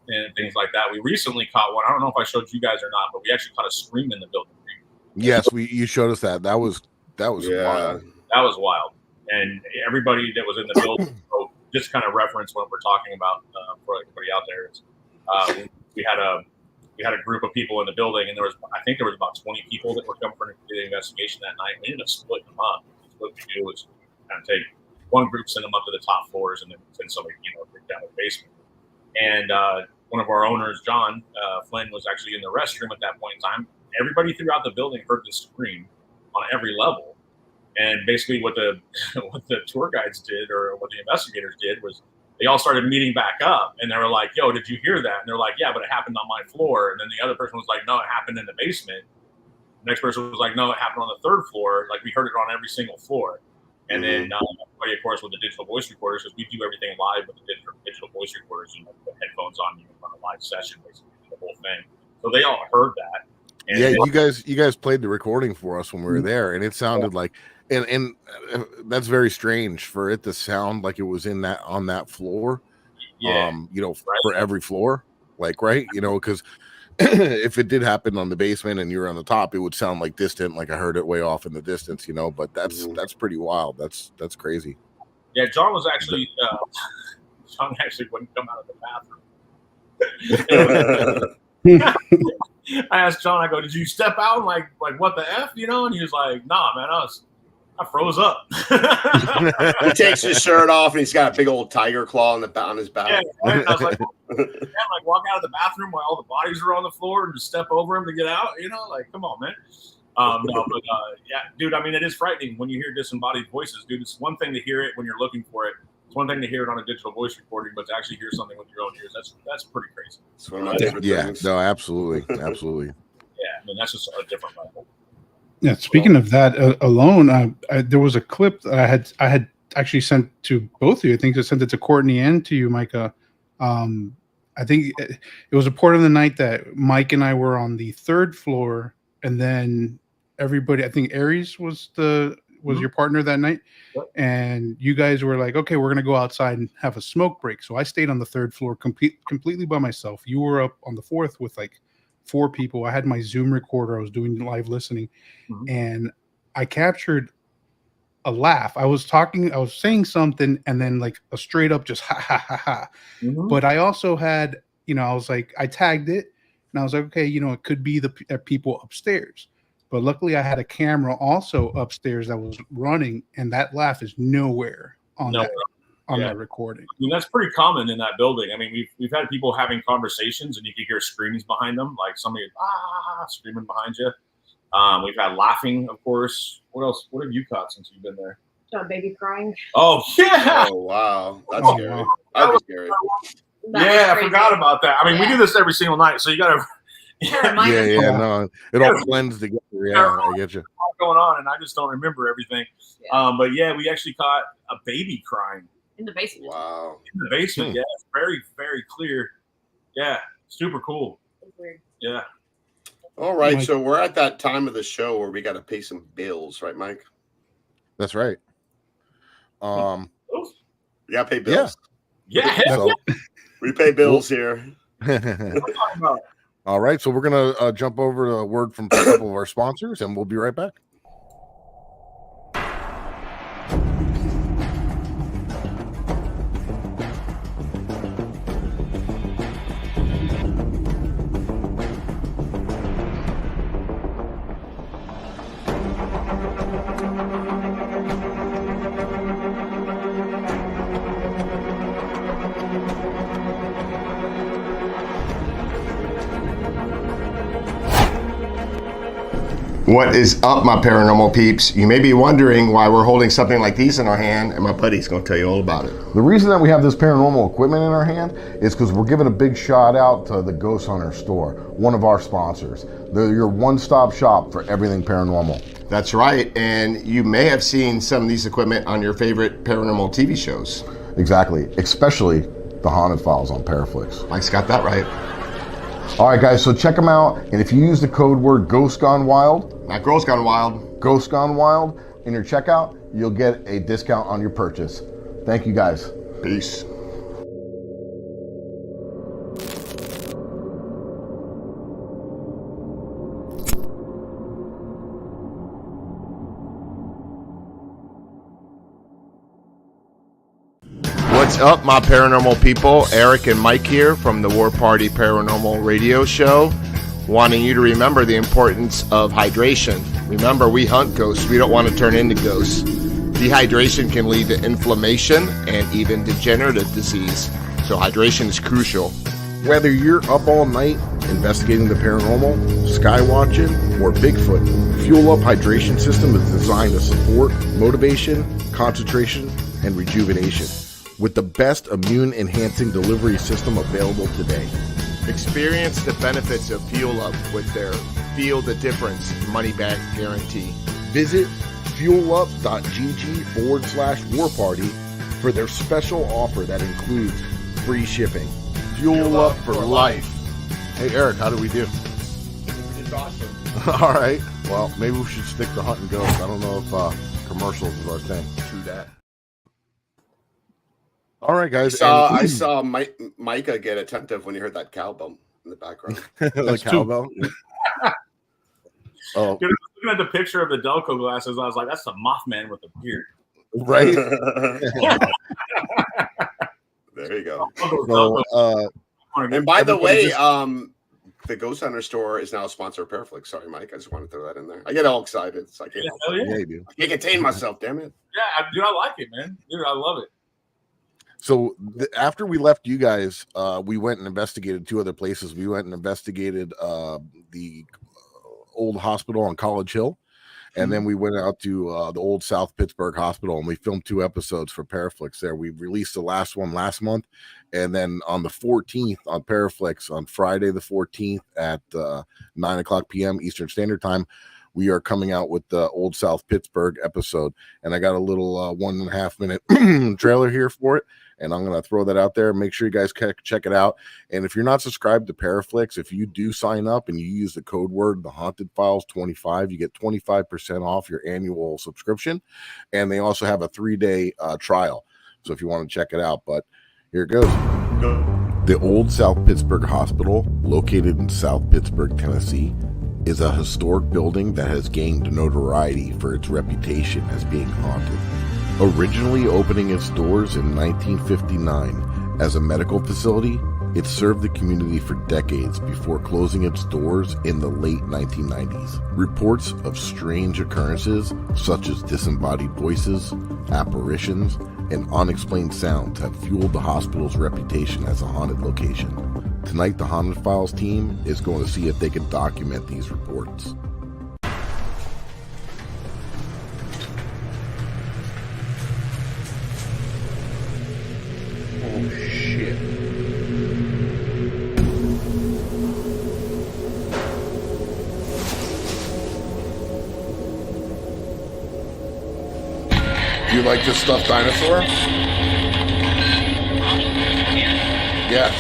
S5: and things like that. We recently caught one. I don't know if I showed you guys or not, but we actually caught a scream in the building.
S3: Yes, you showed us that. That was wild.
S5: That was wild. and everybody that was in the building. So just kind of reference what we're talking about for everybody out there. We had a group of people in the building, and I think there was about 20 people that were coming for the investigation that night. We ended up splitting them up. What we do is kind of take one group, send them up to the top floors, and then send somebody, down the basement. And one of our owners, John Flynn, was actually in the restroom at that point in time. Everybody throughout the building heard the scream on every level. And basically what the tour guides did, or what the investigators did, was they all started meeting back up, and they were like, yo, did you hear that? And they're like, yeah, but it happened on my floor. And then the other person was like, no, it happened in the basement. The next person was like, no, it happened on the third floor. Like, we heard it on every single floor. And then everybody, of course, with the digital voice recorders, because we do everything live with the digital voice recorders, put headphones on, on a live session, basically, the whole thing. So they all heard that. And
S3: yeah, you guys played the recording for us when we were there, and it sounded like, and that's very strange for it to sound like it was on that floor.
S5: Yeah,
S3: for every floor, right, because if it did happen on the basement and you were on the top, it would sound like distant, like I heard it way off in the distance, but that's pretty wild. That's crazy.
S5: Yeah, John was actually John actually wouldn't come out of the bathroom. I asked John, I go, did you step out like what the F, And he was like, nah, man, I froze up.
S2: He takes his shirt off and he's got a big old tiger claw on his back.
S5: Yeah, right? I was like, walk out of the bathroom while all the bodies are on the floor and just step over him to get out, come on, man. Yeah, dude, I mean, it is frightening when you hear disembodied voices, dude. It's one thing to hear it when you're looking for it. It's one thing to hear it on a digital voice recording, but to actually hear something with your own ears, that's pretty crazy.
S2: It's one of my favorite things.
S3: No, absolutely.
S5: Yeah, I mean, that's just a different level.
S4: Yeah, speaking of that alone, there was a clip that I had actually sent to both of you. I think I sent it to Courtney and to you, Micah. I think it was a part of the night that Mike and I were on the third floor, and then everybody, I think Aries was your partner that night, and you guys were like, okay, we're gonna go outside and have a smoke break. So I stayed on the third floor completely by myself. You were up on the fourth with like 4 people. I had my Zoom recorder. I was doing live listening, and I captured a laugh. I was saying something, and then like a straight up just ha ha ha ha. But I also had, I was like, I tagged it, and I was like, okay, it could be the people upstairs. But luckily, I had a camera also upstairs that was running, and that laugh is nowhere on that recording.
S5: I mean, that's pretty common in that building. I mean, we've had people having conversations, and you can hear screams behind them, like somebody screaming behind you. We've had laughing, of course. What else? What have you caught since you've been there?
S6: A baby crying.
S5: Oh yeah!
S2: Oh wow, that's scary. That'd be scary.
S5: Yeah, I forgot about that. I mean, we do this every single night, so you got to.
S3: No, it all blends together. Yeah, I get you.
S5: What's going on, and I just don't remember everything. Yeah. But yeah, we actually caught a baby crying
S6: in the basement.
S2: Wow,
S5: in the basement. Yeah, it's very, very clear. Yeah, super cool.
S6: That's weird.
S5: Yeah.
S2: All right, so we're at that time of the show where we got to pay some bills, right, Mike?
S3: That's right.
S2: You got to pay bills.
S5: Yeah.
S3: So,
S2: we pay bills here.
S3: All right, so we're gonna jump over to a word from a couple of our sponsors, and we'll be right back.
S2: What is up, my paranormal peeps? You may be wondering why we're holding something like these in our hand, and my buddy's going to tell you all about it.
S3: The reason that we have this paranormal equipment in our hand is because we're giving a big shout out to the Ghost Hunter store, one of our sponsors. They're your one-stop shop for everything paranormal.
S2: That's right, and you may have seen some of these equipment on your favorite paranormal TV shows.
S3: Exactly, especially the Haunted Files on Paraflix.
S2: Mike's got that right.
S3: All right, guys, so check them out, and if you use the code word Ghost Gone Wild,
S2: not Girls Gone Wild,
S3: Ghost Gone Wild, in your checkout, you'll get a discount on your purchase. Thank you, guys.
S2: Peace. What's up, my paranormal people? Eric and Mike here from the War Party Paranormal Radio Show, wanting you to remember the importance of hydration. Remember, we hunt ghosts. We don't want to turn into ghosts. Dehydration can lead to inflammation and even degenerative disease, so hydration is crucial.
S3: Whether you're up all night investigating the paranormal, sky watching, or Bigfoot, Fuel Up Hydration System is designed to support motivation, concentration, and rejuvenation with the best immune-enhancing delivery system available today.
S2: Experience the benefits of Fuel Up with their Feel the Difference money-back guarantee.
S3: Visit fuelup.gg/warparty for their special offer that includes free shipping. Fuel Up for life. Hey, Eric, how do we do?
S2: It's awesome.
S3: All right. Well, maybe we should stick to hunting ghosts. I don't know if commercials is our thing.
S2: True that.
S3: All right, guys.
S2: I saw Micah get attentive when he heard that cowbell in the background.
S3: The cowbell. Oh,
S5: Dude, looking at the picture of the Delco glasses, I was like, that's the Mothman with the beard.
S3: right.
S2: There you go.
S3: So,
S2: And by the way, the Ghost Hunter store is now a sponsor of Paraflix. Sorry, Mike. I just want to throw that in there. I get all excited. It's like,
S5: Yeah,
S3: yeah, you do.
S2: I can't contain myself, damn it.
S5: Yeah, dude, I like it, man. Dude, I love it.
S3: So after we left you guys, we went and investigated two other places. We went and investigated the old hospital on College Hill, and then we went out to the old South Pittsburgh Hospital, and we filmed 2 episodes for Paraflix there. We released the last one last month, and then on the 14th on Paraflix, on Friday the 14th at 9:00 p.m. Eastern Standard Time, we are coming out with the old South Pittsburgh episode, and I got a little 1.5 minute trailer here for it, and I'm going to throw that out there. Make sure you guys check it out. And if you're not subscribed to Paraflix, if you do sign up and you use the code word, The Haunted Files 25, you get 25% off your annual subscription. And they also have a 3-day trial. So if you want to check it out, but here it goes. The old South Pittsburgh Hospital, located in South Pittsburgh, Tennessee, is a historic building that has gained notoriety for its reputation as being haunted. Originally opening its doors in 1959 as a medical facility, it served the community for decades before closing its doors in the late 1990s. Reports of strange occurrences, such as disembodied voices, apparitions, and unexplained sounds have fueled the hospital's reputation as a haunted location. Tonight, the Haunted Files team is going to see if they can document these reports. Oh, shit. Do you like this stuffed dinosaur? Yes.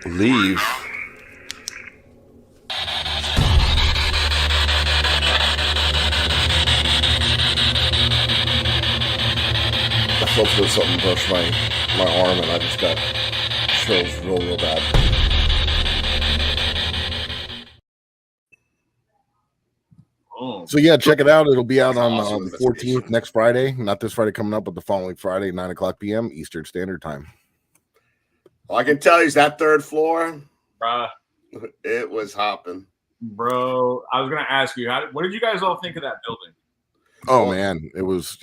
S3: Leave. I felt there's something brush my arm, and I just got chills real bad.
S5: Oh.
S3: So yeah, check it out. It'll be out on the 14th, next Friday. Not this Friday coming up, but the following Friday, 9:00 p.m. Eastern Standard Time.
S2: All I can tell you is that 3rd floor,
S5: Bruh.
S2: it was hopping.
S5: Bro, I was going to ask you, what did you guys all think of that building?
S3: Oh man, it was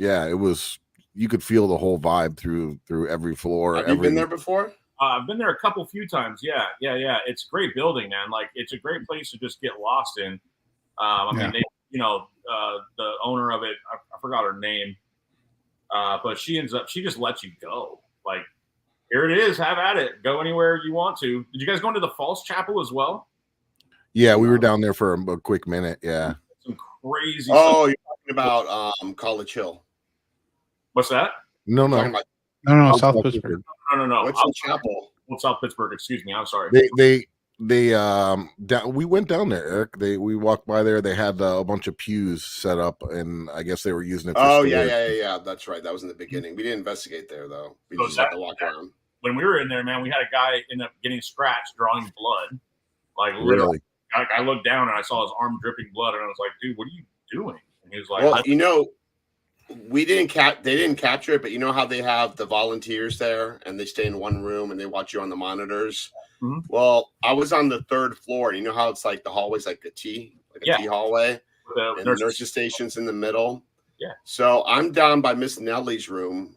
S3: you could feel the whole vibe through every floor.
S2: Have you been there before?
S5: I've been there a few times. Yeah. It's a great building, man. Like, it's a great place to just get lost in. I mean, the owner of it, I forgot her name, but she just lets you go. Like, here it is, have at it, go anywhere you want to. Did you guys go into the False Chapel as well?
S3: Yeah, we were down there for a quick minute. Yeah,
S5: some crazy.
S2: Oh, you're talking about College Hill.
S5: What's that?
S3: No,
S4: South Pittsburgh.
S5: No.
S2: What's the chapel?
S5: What's South Pittsburgh? Excuse me. I'm sorry.
S3: They we went down there, Eric. We walked by there. They had a bunch of pews set up, and I guess they were using it.
S2: Oh yeah. That's right. That was in the beginning. We didn't investigate there though. We just had to walk around.
S5: When we were in there, man, we had a guy end up getting scratched, drawing blood. Like literally, I looked down and I saw his arm dripping blood, and I was like, "Dude, what are you doing?" And he was like,
S2: "Well, they didn't capture it, but you know how they have the volunteers there, and they stay in one room and they watch you on the monitors."
S5: Mm-hmm.
S2: Well, I was on the 3rd floor. You know how it's like the hallway's like a T hallway, and the nurse's station's in the middle.
S5: Yeah.
S2: So I'm down by Miss Nellie's room,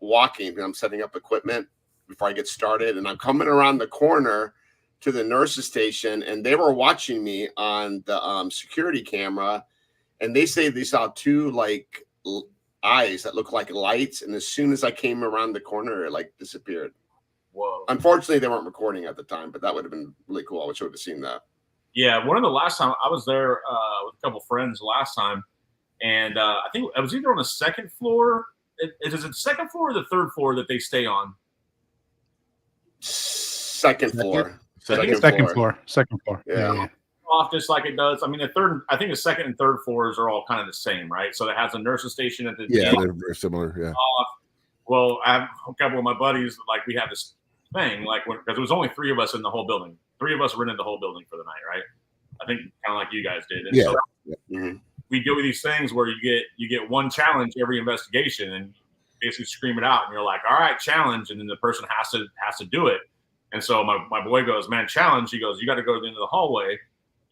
S2: walking. I'm setting up equipment before I get started, and I'm coming around the corner to the nurse's station, and they were watching me on the security camera, and they say they saw 2 like eyes that look like lights, and as soon as I came around the corner, it like disappeared.
S5: Whoa.
S2: Unfortunately, they weren't recording at the time, but that would have been really cool. I wish I would have seen that.
S5: Yeah, one of the last time I was there with a couple friends last time, and I think I was either on the 2nd floor. Is it the 2nd floor or the 3rd floor that they stay on?
S2: Second floor.
S4: Second floor.
S2: Yeah.
S5: Off just like it does. I mean, the 2nd and 3rd floors are all kind of the same, right? So it has a nurse's station at the
S3: they're very similar. Yeah.
S5: Well, I have a couple of my buddies. Like we have this thing, like because there was only 3 of us in the whole building. 3 of us rented the whole building for the night, right? I think kind of like you guys did. And so we do these things where you get one challenge every investigation, and basically scream it out, and you're like, "All right, challenge," and then the person has to do it. And so my boy goes, "Man, challenge." He goes, "You got to go to the end of the hallway,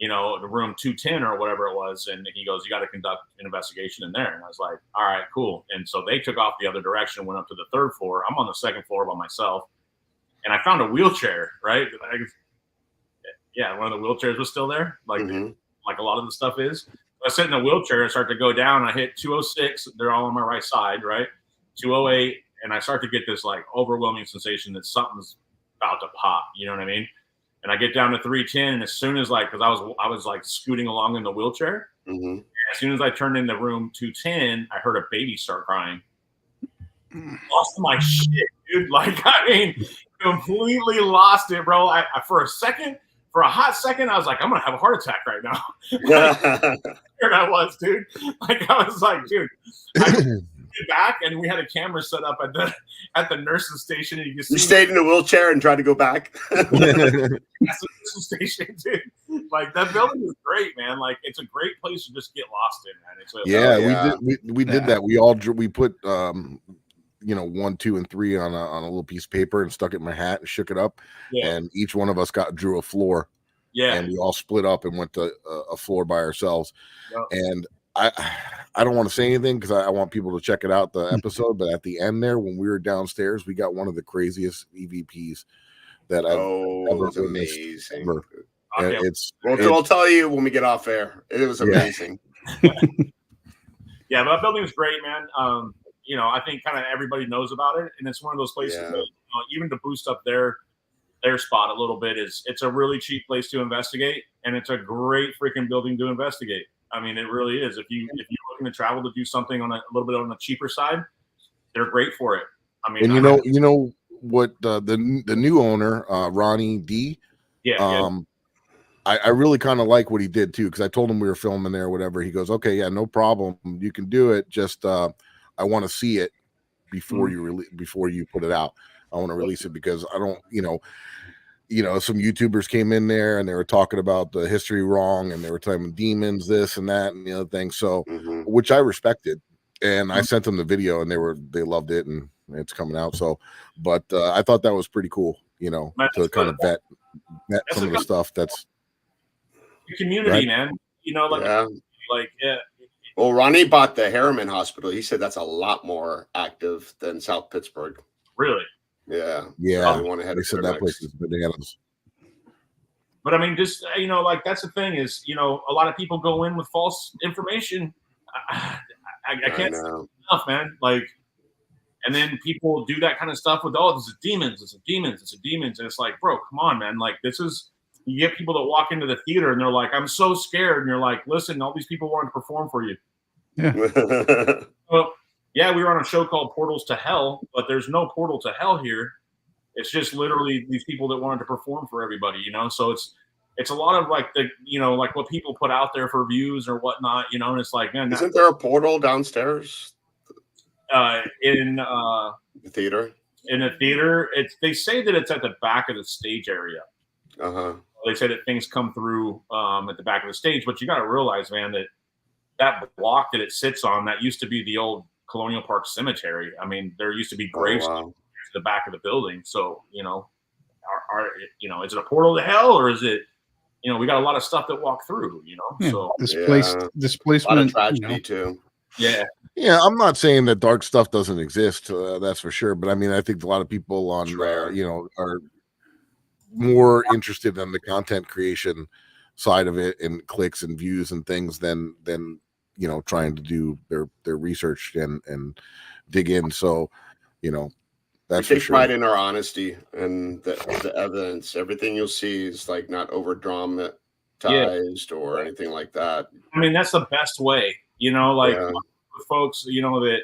S5: the room 210 or whatever it was," and he goes, "You got to conduct an investigation in there." And I was like, "All right, cool." And so they took off the other direction, went up to the 3rd floor. I'm on the 2nd floor by myself, and I found a wheelchair, right? One of the wheelchairs was still there, like a lot of the stuff is. I sit in a wheelchair and start to go down. I hit 206. They're all on my right side, right? 208, and I start to get this like overwhelming sensation that something's about to pop. You know what I mean? And I get down to 310, and as soon as because I was like scooting along in the wheelchair.
S2: Mm-hmm.
S5: As soon as I turned into room 210, I heard a baby start crying. Lost my shit, dude. Like, I mean, completely lost it, bro. I for a hot second, I was like, I'm gonna have a heart attack right now. There I was, dude. Like, I was like, dude. I get back, and we had a camera set up at the nurse's station, and you
S2: stayed in a wheelchair and tried to go back.
S5: That's the nurse's station, dude. Like, that building is great, man. Like, it's a great place to just get lost in, man.
S3: We did that. We put 1, 2, and 3 on a little piece of paper and stuck it in my hat and shook it up. Yeah. And each one of us drew a floor. Yeah. And we all split up and went to a floor by ourselves. Yep. And I don't want to say anything because I want people to check it out, the episode. But at the end there, when we were downstairs, we got one of the craziest EVPs that I've ever witnessed. Ever.
S2: I'll tell you when we get off air. It was amazing.
S5: Yeah, but that building is great, man. I think kind of everybody knows about it, and it's one of those places that, even to boost up their spot a little bit, it's a really cheap place to investigate, and it's a great freaking building to investigate. I mean, it really is. If you're looking to travel to do something on a little bit on the cheaper side, they're great for it. I mean,
S3: and you know what the new owner, Ronnie D.
S5: Yeah.
S3: I really kind of like what he did too, because I told him we were filming there or whatever. He goes, "Okay, yeah, no problem. You can do it. Just I want to see it before you put it out. I want to release it because I don't, some YouTubers came in there and they were talking about the history wrong, and they were talking demons, this and that and the other thing. So, which I respected, and I sent them the video, and they loved it, and it's coming out. So, but I thought that was pretty cool, to kind of vet some of the stuff that's
S5: the community, man.
S2: Well, Ronnie bought the Harriman Hospital. He said that's a lot more active than South Pittsburgh.
S5: Really?
S2: Yeah.
S3: They said that place is bananas.
S5: But I mean, just that's the thing is, a lot of people go in with false information. I can't say enough, man. Like, and then people do that kind of stuff with, this is demons, it's a demons, and it's like, bro, come on, man. Like, you get people that walk into the theater and they're like, I'm so scared, and you're like, listen, all these people want to perform for you.
S4: Yeah.
S5: Well, yeah, we were on a show called Portals to Hell, but there's no portal to hell here. It's just literally these people that wanted to perform for everybody, So it's a lot of like like what people put out there for views or whatnot, and it's like, man,
S2: isn't there a portal downstairs?
S5: In
S2: the theater?
S5: In a theater, they say that it's at the back of the stage area. They say that things come through at the back of the stage, but you got to realize, man, that block that it sits on, that used to be the old Colonial Park Cemetery. I mean, there used to be graves to the back of the building. So, you know, is it a portal to hell, or is it, you know, we got a lot of stuff that walk through, you know?
S4: Yeah,
S5: so
S4: displacement,
S2: a lot of tragedy too.
S5: Yeah.
S3: Yeah, I'm not saying that dark stuff doesn't exist. That's for sure. But I mean, I think a lot of people on, you know, are more interested in the content creation side of it and clicks and views and things than you know, trying to do their research and dig in. So, you know, that's
S2: we take
S3: for sure.
S2: pride in our honesty and the evidence. Everything you'll see is like not over dramatized or anything like that.
S5: I mean, that's the best way, you know, like folks, you know, that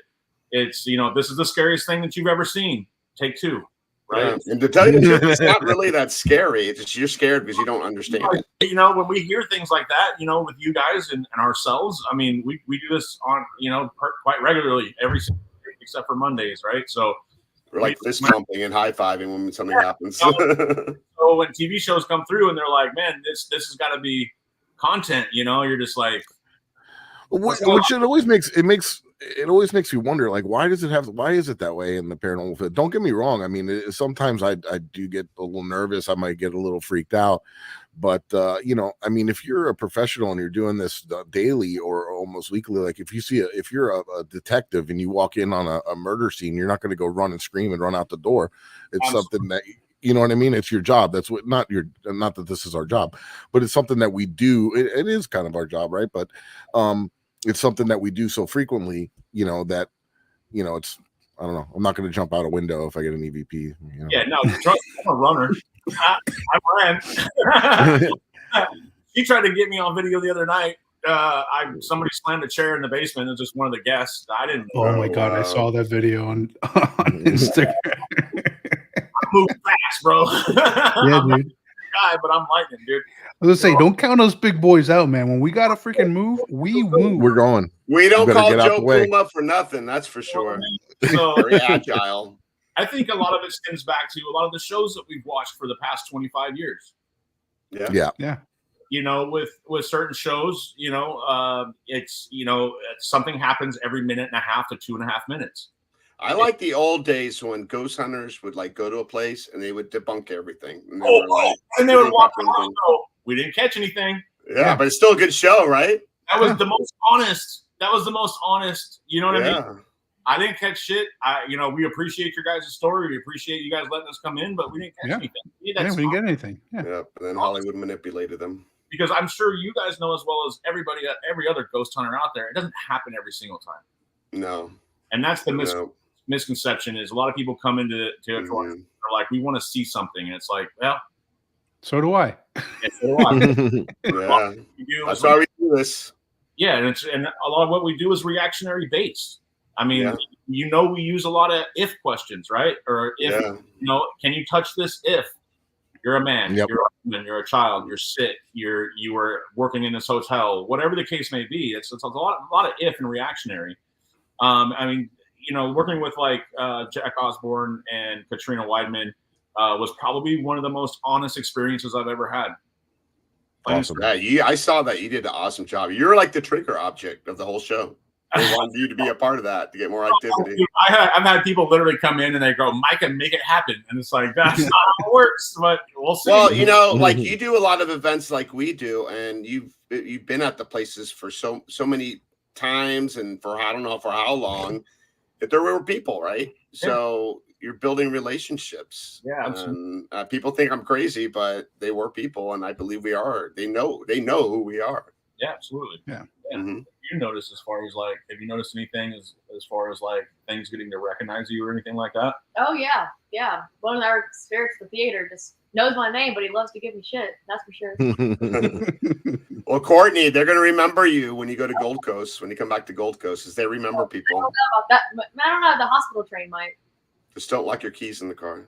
S5: it's, you know, this is the scariest thing that you've ever seen. Take two. Right.
S2: Yeah. And to tell you the truth, it's not really that scary. It's just you're scared because you don't understand it.
S5: You know, when we hear things like that, you know, with you guys and ourselves, I mean, we do this on, you know, quite regularly every single day except for Mondays, right? So
S2: we're like fist pumping and high fiving when something happens.
S5: So when TV shows come through and they're like, man, this has got to be content, you know, you're just like,
S3: which it always makes me wonder, like, why is it that way in the paranormal field? Don't get me wrong. I mean, sometimes I do get a little nervous. I might get a little freaked out, but you know, I mean, if you're a professional and you're doing this daily or almost weekly, like if you're a detective and you walk in on a murder scene, you're not going to go run and scream and run out the door. It's something that, you know what I mean? It's your job. That's what, not that this is our job, but it's something that we do. It is kind of our job, right? But it's something that we do so frequently, you know, that, you know, it's, I don't know. I'm not going to jump out a window if I get an EVP. You know?
S5: Yeah, no, I'm a runner. I ran. He tried to get me on video the other night. Somebody slammed a chair in the basement. It was just one of the guests. I didn't.
S4: Oh my God, I saw that video on Instagram.
S5: I move fast, bro.
S4: Yeah, dude.
S5: Guy, but I'm lightning, dude.
S4: I was gonna say, don't count us big boys out, man. When we gotta freaking move, we move.
S3: We're going.
S2: We don't call Joe Puma for nothing. That's for sure.
S5: So,
S2: very agile.
S5: I think a lot of it stems back to a lot of the shows that we've watched for the past 25 years.
S3: Yeah.
S5: You know, with certain shows, you know, it's, you know, something happens every minute and a half to 2.5 minutes.
S2: I like the old days when ghost hunters would like go to a place and they would debunk everything. And
S5: they would walk around and go, we didn't catch anything.
S2: Yeah, but it's still a good show, right?
S5: That was the most honest. You know what I mean? I didn't catch shit. You know, we appreciate your guys' story. We appreciate you guys letting us come in, but we didn't catch anything.
S4: We didn't get anything. Yeah.
S2: And then Hollywood manipulated them.
S5: Because I'm sure you guys know as well as everybody, every other ghost hunter out there, it doesn't happen every single time.
S2: No.
S5: And that's the misconception is a lot of people come into territory and they're like, we want to see something. And it's like, well,
S4: so do I.
S5: Yeah, so do I.
S2: That's why we do this.
S5: Yeah, and a lot of what we do is reactionary based. I mean, you know, we use a lot of if questions, right? Or if, you know, can you touch this if you're a man, you're a woman, you're a child, you're sick, you were working in this hotel, whatever the case may be. It's a lot of if and reactionary. I mean, you know, working with like Jack Osborne and Katrina Weidman was probably one of the most honest experiences I've ever had.
S3: Awesome.
S2: Yeah, I saw that. You did an awesome job. You're like the trigger object of the whole show. They wanted you to be a part of that to get more activity.
S5: I've had people literally come in and they go, Micah, make it happen. And it's like, that's not how it works, but we'll see.
S2: Well, you know, like you do a lot of events like we do, and you've been at the places for so many times and for I don't know for how long that there were people, right? So you're building relationships.
S5: Yeah, absolutely.
S2: And people think I'm crazy, but they were people, and I believe we are. They know who we are.
S5: Yeah, absolutely.
S4: Yeah.
S2: Mm-hmm.
S5: You notice as far as like, have you noticed anything as far as like things getting to recognize you or anything like that?
S6: Oh yeah. One of our spirits at the theater just knows my name, but he loves to give me shit. That's for sure.
S2: Well, Courtney, they're going to remember you when you go to Gold Coast. When you come back to Gold Coast, as they remember people.
S6: I don't know about that. I don't know. The hospital train might.
S2: Just don't lock your keys in the car.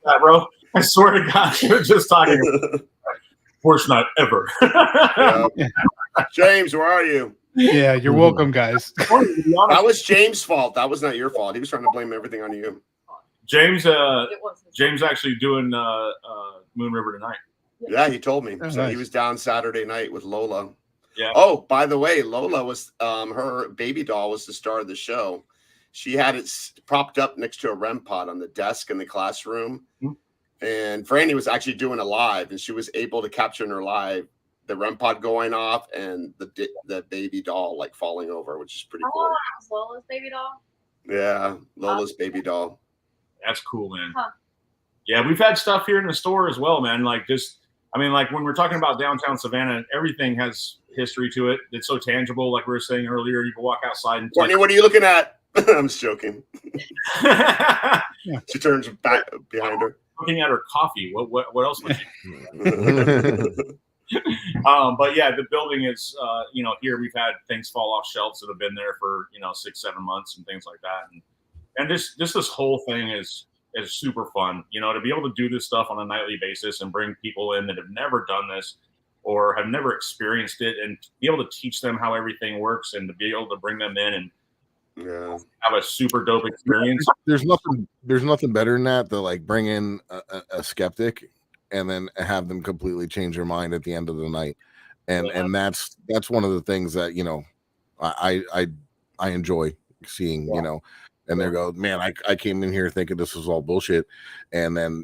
S5: Yeah, bro. I swear to God, you're just talking about worst night ever.
S2: James, where are you?
S4: Yeah, you're welcome, guys.
S2: That was James' fault. That was not your fault. He was trying to blame everything on you.
S5: James
S6: It was his
S5: James actually doing Moon River tonight.
S2: Yeah, he told me.
S4: Oh,
S2: So he
S4: nice.
S2: was down Saturday night with Lola.
S5: Yeah.
S2: Oh, by the way, Lola was her baby doll was the star of the show. She had it propped up next to a REM pod on the desk in the classroom.
S5: Mm-hmm.
S2: And Franny was actually doing a live, and she was able to capture in her live the REM pod going off and the baby doll like falling over, which is pretty cool.
S6: Oh, that was Lola's baby doll.
S2: Yeah, Lola's baby doll.
S5: That's cool, man.
S6: Huh.
S5: Yeah, we've had stuff here in the store as well, man. Like like when we're talking about downtown Savannah, everything has history to it. It's so tangible. Like we were saying earlier, you can walk outside and
S2: Courtney, what are you looking at? I'm just joking.
S4: Yeah.
S2: She turns back behind her.
S5: Looking at her coffee. What else would she? But yeah, the building is, here we've had things fall off shelves that have been there for 6-7 months and things like that, and this whole thing is super fun. To be able to do this stuff on a nightly basis and bring people in that have never done this or have never experienced it, and be able to teach them how everything works, and to be able to bring them in and have a super dope experience.
S3: There's nothing better than that, to like bring in a skeptic and then have them completely change their mind at the end of the night. And that's one of the things that, I enjoy seeing, and they go, man, I came in here thinking this was all bullshit. And then,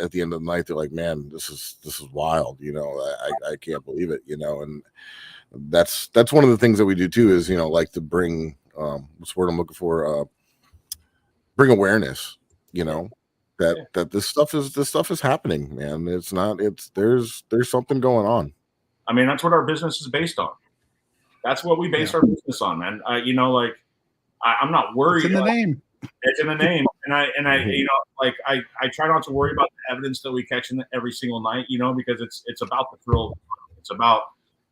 S3: at the end of the night, they're like, man, this is wild. I can't believe it, and that's one of the things that we do too, is, like to bring, what's the word I'm looking for? Bring awareness, that this stuff is happening, man. There's something going on.
S5: I mean, that's what our business is based on. That's what we base our business on, man. I'm not worried.
S4: It's in the name.
S5: It's in the name, and I I try not to worry about the evidence that we catch in every single night, because it's about the thrill. It's about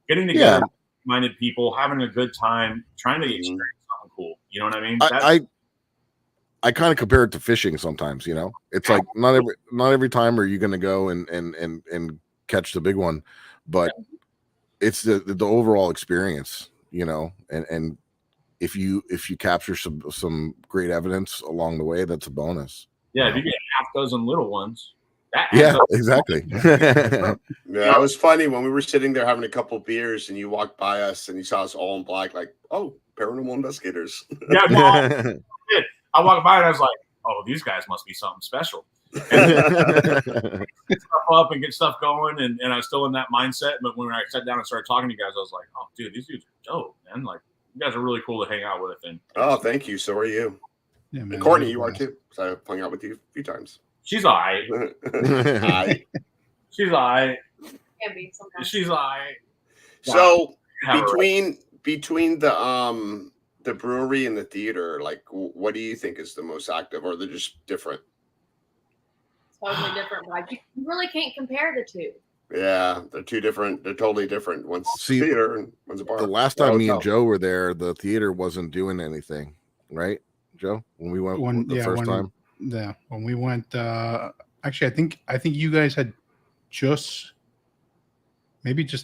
S5: getting together, minded people, having a good time, trying to experience something cool. You know what I mean?
S3: I kind of compare it to fishing sometimes. It's like not every time are you going to go and catch the big one, but it's the overall experience, and if you capture some great evidence along the way, that's a bonus.
S5: Yeah, if you get half dozen little ones,
S3: exactly.
S2: Yeah, it was funny when we were sitting there having a couple beers and you walked by us and you saw us all in black, like, oh, paranormal investigators.
S5: Yeah, no, I walked by and I was like, oh, these guys must be something special. And get stuff up and get stuff going, and I was still in that mindset. But when I sat down and started talking to you guys, I was like, oh, dude, these dudes are dope, man. Like, you guys are really cool to hang out with. And
S2: oh, thank you. So are you.
S4: Yeah, man.
S2: And Courtney, you are too. So I've hung out with you a few times.
S5: She's all right.
S2: Hi.
S5: She's all right.
S6: Can be sometimes.
S5: She's all right.
S2: So
S5: Have her
S2: between the brewery and the theater, like, what do you think is the most active, or they're just different?
S6: Totally different vibe. You really can't compare the two.
S2: Yeah, they're two different. They're totally different. One's theater and one's a bar.
S3: The last time me and Joe were there, the theater wasn't doing anything, right, Joe? When we went the first time.
S4: Yeah, when we went, actually, I think you guys had just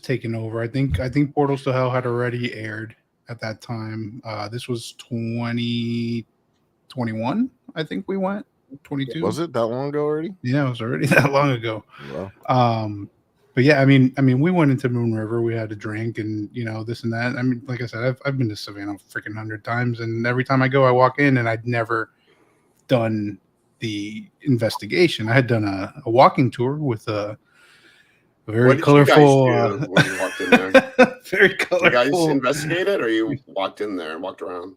S4: taken over. I think Portals to Hell had already aired at that time. This was 2021. I think we went 22.
S3: Was it that long ago already?
S4: Yeah, it was already that long ago.
S3: Wow.
S4: But yeah, I mean, we went into Moon River. We had a drink and this and that. I mean, like I said, I've been to Savannah freaking 100 times, and every time I go, I walk in, and I'd never done the investigation. I had done a walking tour with a very colorful.
S2: When you walked in there?
S4: Very colorful.
S2: You guys investigated, or you walked in there and walked around?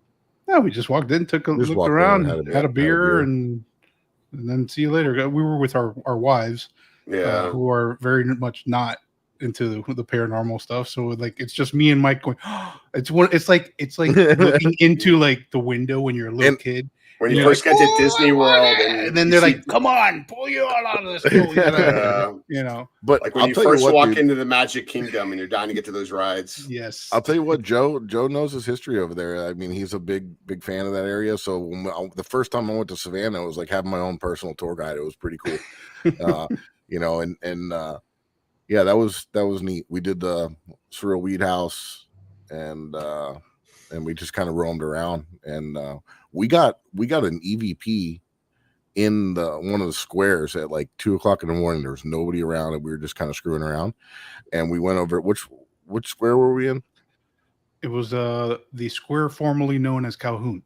S4: No, we just walked in, looked around, had a beer, and then see you later. We were with our wives.
S2: Yeah,
S4: who are very much not into the paranormal stuff. So like, it's just me and Mike going. It's like looking into like the window when you're a little kid.
S2: When you first get to Disney World,
S4: and then they're like, "Come on, pull you all out of this."
S3: But
S2: like when you first walk into the Magic Kingdom and you're dying to get to those rides.
S4: Yes,
S3: I'll tell you what, Joe knows his history over there. I mean, he's a big fan of that area. So the first time I went to Savannah, it was like having my own personal tour guide. It was pretty cool. Yeah, that was neat. We did the Surreal Weed House, and we just kind of roamed around, and we got an EVP in one of the squares at like 2:00 in the morning. There was nobody around, and we were just kind of screwing around. And we went over which square were we in?
S4: It was the square formerly known as Calhoun.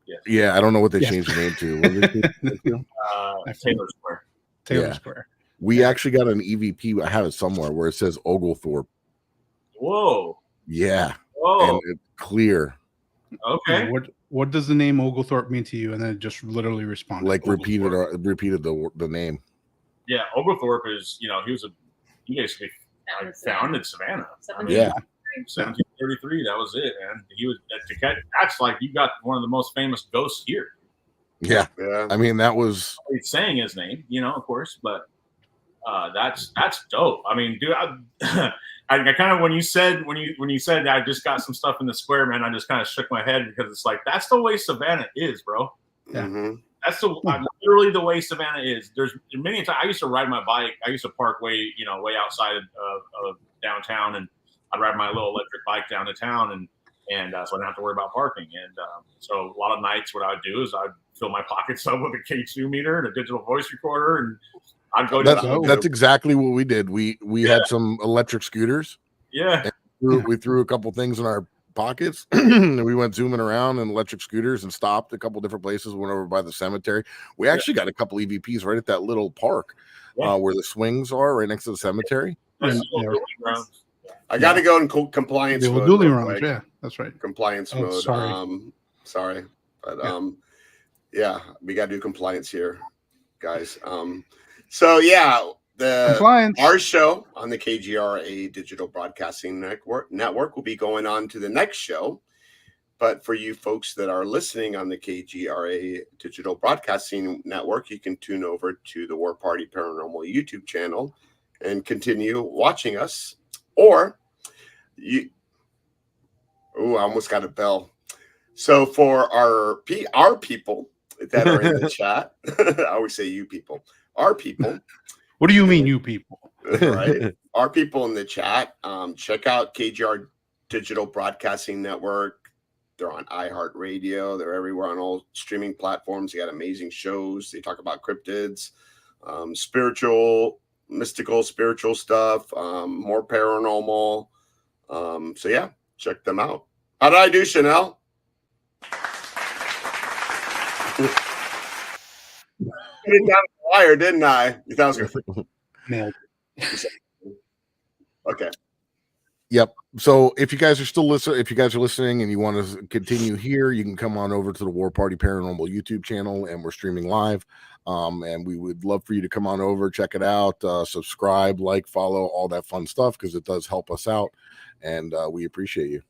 S5: Yes.
S3: Yeah, I don't know what they
S4: Yes.
S3: changed the name to. What did they change the name to?
S5: Taylor Square.
S4: Taylor
S3: Yeah.
S4: Square.
S3: We actually got an EVP. I have it somewhere where it says Oglethorpe.
S5: Whoa.
S3: Yeah.
S5: Whoa.
S3: And it's clear.
S5: Okay.
S4: What does the name Oglethorpe mean to you? And then it just literally responded.
S3: Like repeated the name.
S5: Yeah, Oglethorpe is, he basically founded Savannah.
S3: Yeah.
S5: 1733, that was it, man. That's like, you got one of the most famous ghosts here.
S3: Yeah. I mean, that was
S5: saying his name, of course, but that's dope. I mean, dude, I kind of when you said I just got some stuff in the square, man, I just kind of shook my head because it's like that's the way Savannah is, bro.
S4: Yeah.
S2: Mm-hmm.
S5: That's literally the way Savannah is. There's many times I used to ride my bike. I used to park way outside of downtown, and I'd ride my little electric bike down to town, and so I didn't have to worry about parking. And so a lot of nights, what I would do is I'd fill my pockets up with a K2 meter and a digital voice recorder, and I'd go.
S3: That's exactly what we did. We had some electric scooters.
S5: Yeah.
S3: We threw a couple things in our pockets and we went zooming around in electric scooters and stopped a couple different places. Went over by the cemetery. We actually got a couple EVPs right at that little park where the swings are, right next to the cemetery.
S2: I got to go in compliance mode.
S4: Dueling rounds, yeah, that's right.
S2: Compliance mode. Sorry, but yeah, we got to do compliance here, guys. So yeah, our show on the KGRA Digital Broadcasting Network will be going on to the next show. But for you folks that are listening on the KGRA Digital Broadcasting Network, you can tune over to the War Party Paranormal YouTube channel and continue watching us. Or I almost got a bell. So for our people that are in the chat, I always say you people, our people.
S4: What do you mean, you people?
S2: Right, our people in the chat. Check out KGR Digital Broadcasting Network. They're on iHeartRadio. They're everywhere on all streaming platforms. They got amazing shows. They talk about cryptids, mystical, spiritual stuff, more paranormal. So yeah, check them out. How did I do, Chanel? Put it down the wire, didn't I? You thought I was gonna
S4: nailed
S2: it. Okay.
S3: Yep. So if you guys are listening and you want to continue here, you can come on over to the War Party Paranormal YouTube channel, and we're streaming live. And we would love for you to come on over, check it out, subscribe, like, follow, all that fun stuff, because it does help us out, and we appreciate you.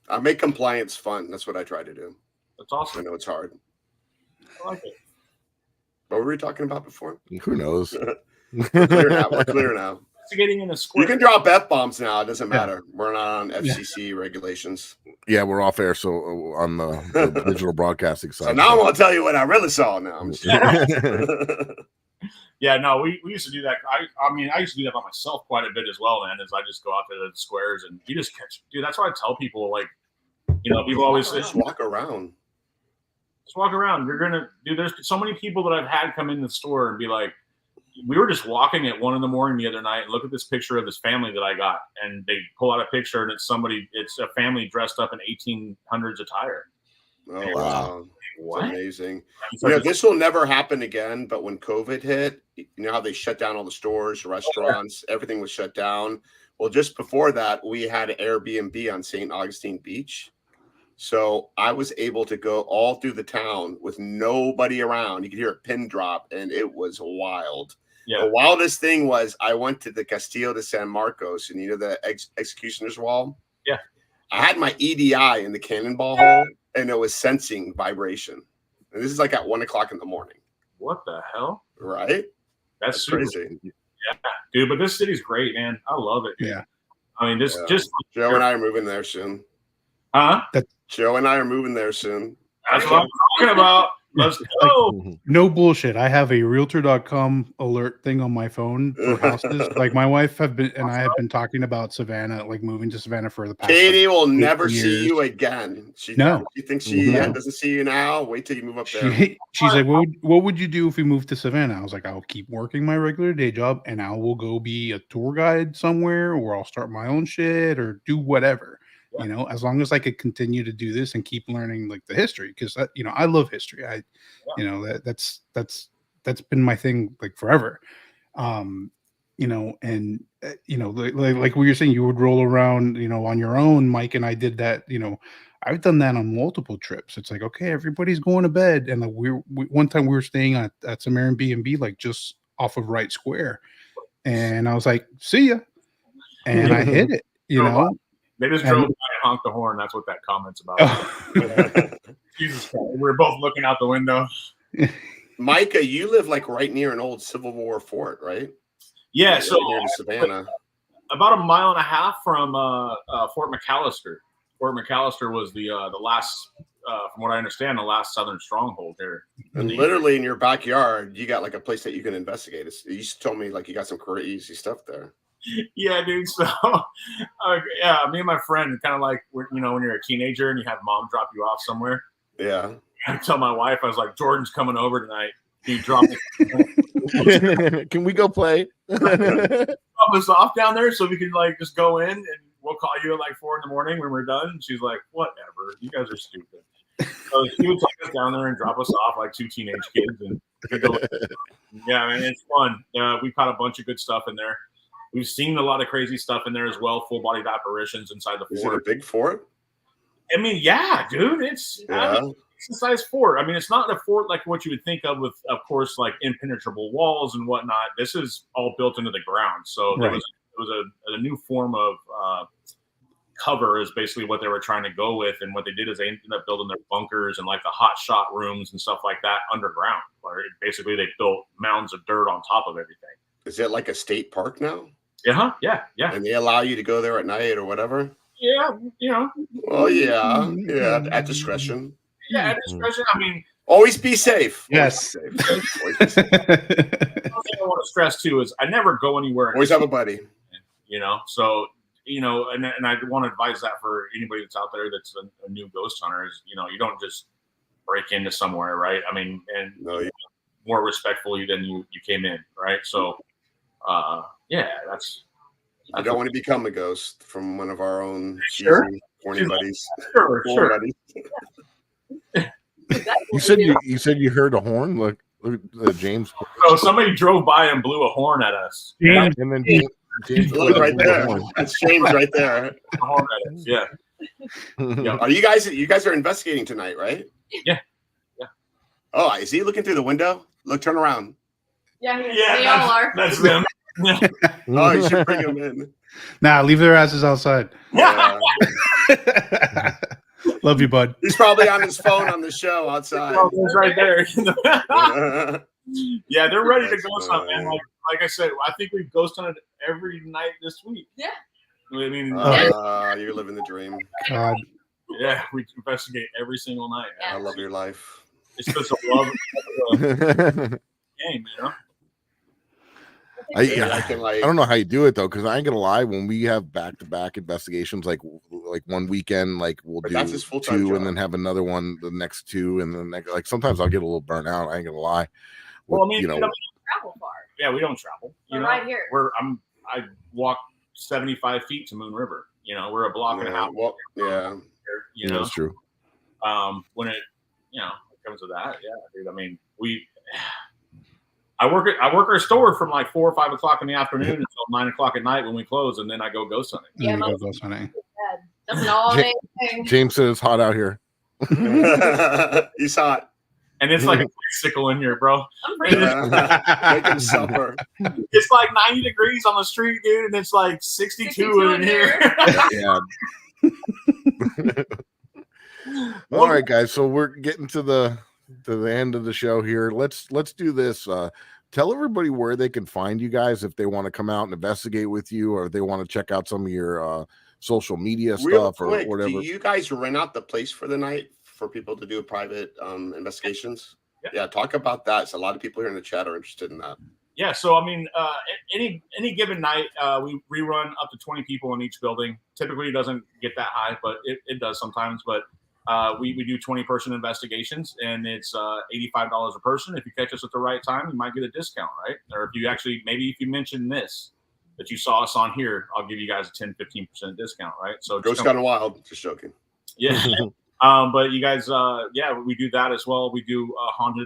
S2: I make compliance fun. That's what I try to do.
S5: That's awesome.
S2: I know it's hard.
S5: I like it.
S2: What were we talking about before?
S3: Who knows?
S2: We're clear now.
S5: Getting in a square.
S2: You can drop F-bombs now. It doesn't matter. We're not on FCC regulations.
S3: Yeah, we're off air. So on the digital broadcasting side.
S2: So now I'm going to tell you what I really saw now.
S5: Yeah, no, we used to do that. I mean, I used to do that by myself quite a bit as well, man, as I just go out to the squares and you just catch. Dude, that's why I tell people, like, people always say,
S2: just walk around.
S5: Just walk around. You're going to, dude, there's so many people that I've had come in the store and be like, we were just walking at 1 a.m. the other night and look at this picture of this family that I got. And they pull out a picture and it's a family dressed up in 1800s attire.
S2: Oh, wow.
S5: What?
S2: That's amazing. This will never happen again. But when COVID hit, you know how they shut down all the stores, restaurants, everything was shut down. Well, just before that, we had an Airbnb on St. Augustine Beach. So I was able to go all through the town with nobody around. You could hear a pin drop, and it was wild. Yeah. The wildest thing was I went to the Castillo de San Marcos, and the executioner's wall.
S5: Yeah.
S2: I had my EDI in the cannonball hole, and it was sensing vibration. And this is like at 1 o'clock in the morning.
S5: What the hell?
S2: Right?
S5: That's
S2: crazy.
S5: Yeah, dude. But this city's great, man. I love it. Dude.
S4: Yeah.
S5: I mean, just
S2: Joe and I are moving there soon.
S5: Huh?
S2: Joe and I are moving there soon.
S5: That's what I'm talking about. Let's go.
S4: No bullshit. I have a realtor.com alert thing on my phone for houses. Like my wife and I have been talking about Savannah, like moving to Savannah for the past.
S2: Katie will
S4: 8
S2: never see
S4: years.
S2: you again. She thinks she doesn't see you now. Wait till you move up there.
S4: She's like, what would you do if we moved to Savannah? I was like, I'll keep working my regular day job and I will go be a tour guide somewhere, or I'll start my own shit or do whatever.
S5: Yeah.
S4: You know, as long as I could continue to do this and keep learning like the history, because you know, I love history. You know, that's been my thing like forever. You know, and you know, like we were saying, you would roll around, you know, on your own. Mike and I did that. You know, I've done that on multiple trips. It's like, okay, everybody's going to bed, and like one time we were staying at some Airbnb like just off of Wright Square, and I was like, see ya, and I hit it. You know.
S5: They just drove by and honked the horn. That's what that comment's about. Jesus Christ. We were both looking out the window.
S2: Micah, you live like right near an old Civil War fort, right?
S5: Yeah, so
S2: near to Savannah.
S5: About a mile and a half from Fort McAllister. Fort McAllister was the last, from what I understand, the last Southern stronghold there.
S2: And literally in your backyard, you got like a place that you can investigate. You told me like you got some crazy stuff there.
S5: Yeah, dude. So, yeah, me and my friend kind of like, you know, when you're a teenager and you have mom drop you off somewhere.
S2: Yeah.
S5: I tell my wife, I was like, Jordan's coming over tonight. He dropped me.
S3: Can we go play?
S5: Drop us off down there so we can like just go in and we'll call you at like 4 a.m. when we're done. And she's like, whatever. You guys are stupid. So she would take us down there and drop us off like 2 teenage kids. And yeah, man, it's fun. We caught a bunch of good stuff in there. We've seen a lot of crazy stuff in there as well. Full-bodied apparitions inside the fort.
S2: Is it a big fort?
S5: I mean, yeah, dude. It's a size fort. I mean, it's not a fort like what you would think of with, of course, like impenetrable walls and whatnot. This is all built into the ground. So there was a new form of cover is basically what they were trying to go with. And what they did is they ended up building their bunkers and like the hot shot rooms and stuff like that underground. Where basically they built mounds of dirt on top of everything.
S2: Is it like a state park now?
S5: Yeah.
S2: And they allow you to go there at night or whatever?
S5: Yeah, you know.
S2: Well, yeah, at discretion.
S5: Yeah, at discretion. I mean,
S2: always be safe.
S4: Yes.
S2: Always be safe.
S5: One thing I want to stress too is I never go anywhere.
S2: Always have a buddy.
S5: You know, so you know, and I want to advise that for anybody that's out there that's a new ghost hunter is, you know, you don't just break into somewhere, right? I mean, and more respectfully than you came in, right? So, yeah, that's.
S2: I don't want to become a ghost from one of our own corny buddies.
S5: Sure.
S2: Buddies.
S3: You said you heard a horn. Look James.
S5: So somebody drove by and blew a horn at us.
S4: James.
S3: And then James
S2: Look right there. That's James right there.
S5: A horn at us. Yeah.
S2: Are you guys are investigating tonight, right?
S5: Yeah.
S2: Oh, is he looking through the window? Look, turn around.
S6: Yeah, they all are.
S5: That's them.
S2: Oh, you should bring him in.
S4: Nah, leave their asses outside.
S2: Yeah.
S4: Love you, bud.
S2: He's probably on his phone on the show outside.
S5: Oh, he's right there. Yeah, they're ready to ghost hunt, man. Like I said, I think we've ghost hunted every night this week.
S6: Yeah.
S5: I mean,
S2: you're living the dream.
S4: God.
S5: Yeah, we investigate every single night.
S6: Yeah.
S2: I love your life.
S5: It's just a love of the game, you know?
S3: I don't know how you do it though, because I ain't gonna lie. When we have back-to-back investigations, like one weekend, like we'll do
S2: that's his full-time
S3: two,
S2: job.
S3: and then have another one the next two, and then like sometimes I'll get a little burnt out. I ain't gonna lie.
S5: Well, I mean,
S3: you know,
S6: We don't travel far.
S5: yeah, we don't travel.
S6: We're right here.
S5: I walk 75 feet to Moon River. You know, we're a block and a half.
S2: Well, yeah.
S5: You know,
S3: that's true.
S5: When it comes to that, yeah, dude. I mean, I work our store from like 4 or 5 o'clock in the afternoon until 9 o'clock at night when we close, and then I go ghost hunting.
S6: Yeah,
S4: There you
S6: most
S4: go, ghost hunting.
S6: That's an all-day thing.
S3: James said it's hot out here.
S2: He's hot.
S5: And it's like a sickle in here, bro.
S6: I'm pretty
S2: Make him suffer.
S5: It's like 90 degrees on the street, dude, and it's like 62 in here.
S3: Yeah. All right, guys. So we're getting to the end of the show here. Let's do this. Tell everybody where they can find you guys if they want to come out and investigate with you, or if they want to check out some of your social media
S2: Real
S3: stuff
S2: quick,
S3: or whatever.
S2: do you guys rent out the place for the night for people to do private investigations? Yeah, talk about that. So a lot of people here in the chat are interested in that.
S5: Yeah, so I mean, any given night, we run up to 20 people in each building. Typically, it doesn't get that high, but it does sometimes. But we do 20-person investigations, and it's $85 a person. If you catch us at the right time, you might get a discount, right? Or if you actually, maybe if you mention this, that you saw us on here, I'll give you guys a 10-15% discount, right? So
S2: Ghost Gone Wild, just joking.
S5: Yeah. But you guys, we do that as well. We do private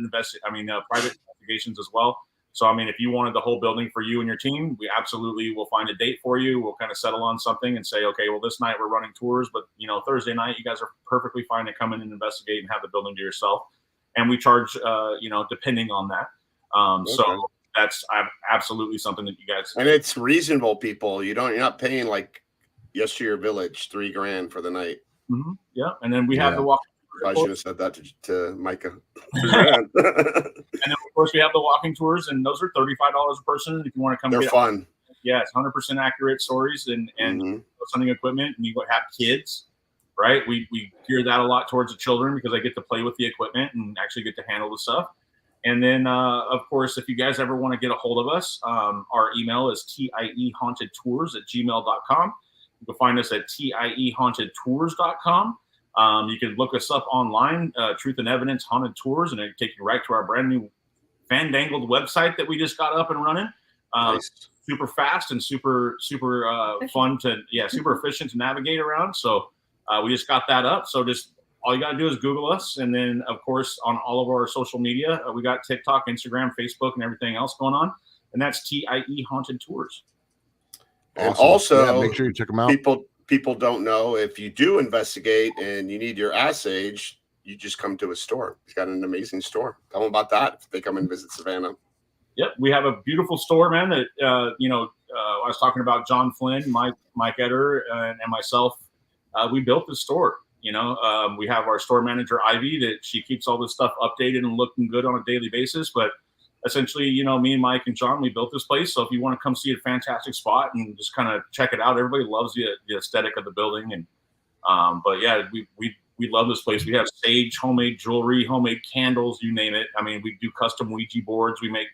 S5: investigations as well. So, I mean, if you wanted the whole building for you and your team, we absolutely will find a date for you. We'll kind of settle on something and say, okay, well, this night we're running tours, but, Thursday night, you guys are perfectly fine to come in and investigate and have the building to yourself. And we charge, depending on that. Okay. So that's absolutely something that you guys.
S2: And it's reasonable, people. You're not paying like Yesteryear Village $3,000 for the night.
S5: Mm-hmm. Yeah. And then we have the walk.
S2: I should have said that to Micah.
S5: And then, of course, we have the walking tours, and those are $35 a person. If you want to come,
S2: they're fun.
S5: Yeah, it's 100% accurate stories and hunting equipment, and you have kids, right? We gear that a lot towards the children because they get to play with the equipment and actually get to handle the stuff. And then, of course, if you guys ever want to get a hold of us, our email is tiehauntedtours@gmail.com. You can find us at tiehauntedtours.com. You can look us up online, Truth and Evidence Haunted Tours, and it'll take you right to our brand new fandangled website that we just got up and running.
S2: Nice.
S5: Super fast and super fun super efficient to navigate around. So we just got that up. So just all you got to do is Google us. And then, of course, on all of our social media, we got TikTok, Instagram, Facebook, and everything else going on. And that's TIE Haunted Tours.
S2: And also,
S3: make sure you check them out.
S2: People don't know, if you do investigate and you need your Ass Age, you just come to a store. He's got an amazing store. Tell them about that if they come and visit Savannah.
S5: Yep, we have a beautiful store, man. That I was talking about John Flynn, Mike Eder, and myself. We built this store. We have our store manager Ivy that she keeps all this stuff updated and looking good on a daily basis. But essentially, me and Mike and John, we built this place. So if you want to come see a fantastic spot and just kind of check it out, everybody loves the aesthetic of the building. And but yeah, we love this place. We have sage, homemade jewelry, homemade candles, you name it. I mean, we do custom Ouija boards. We make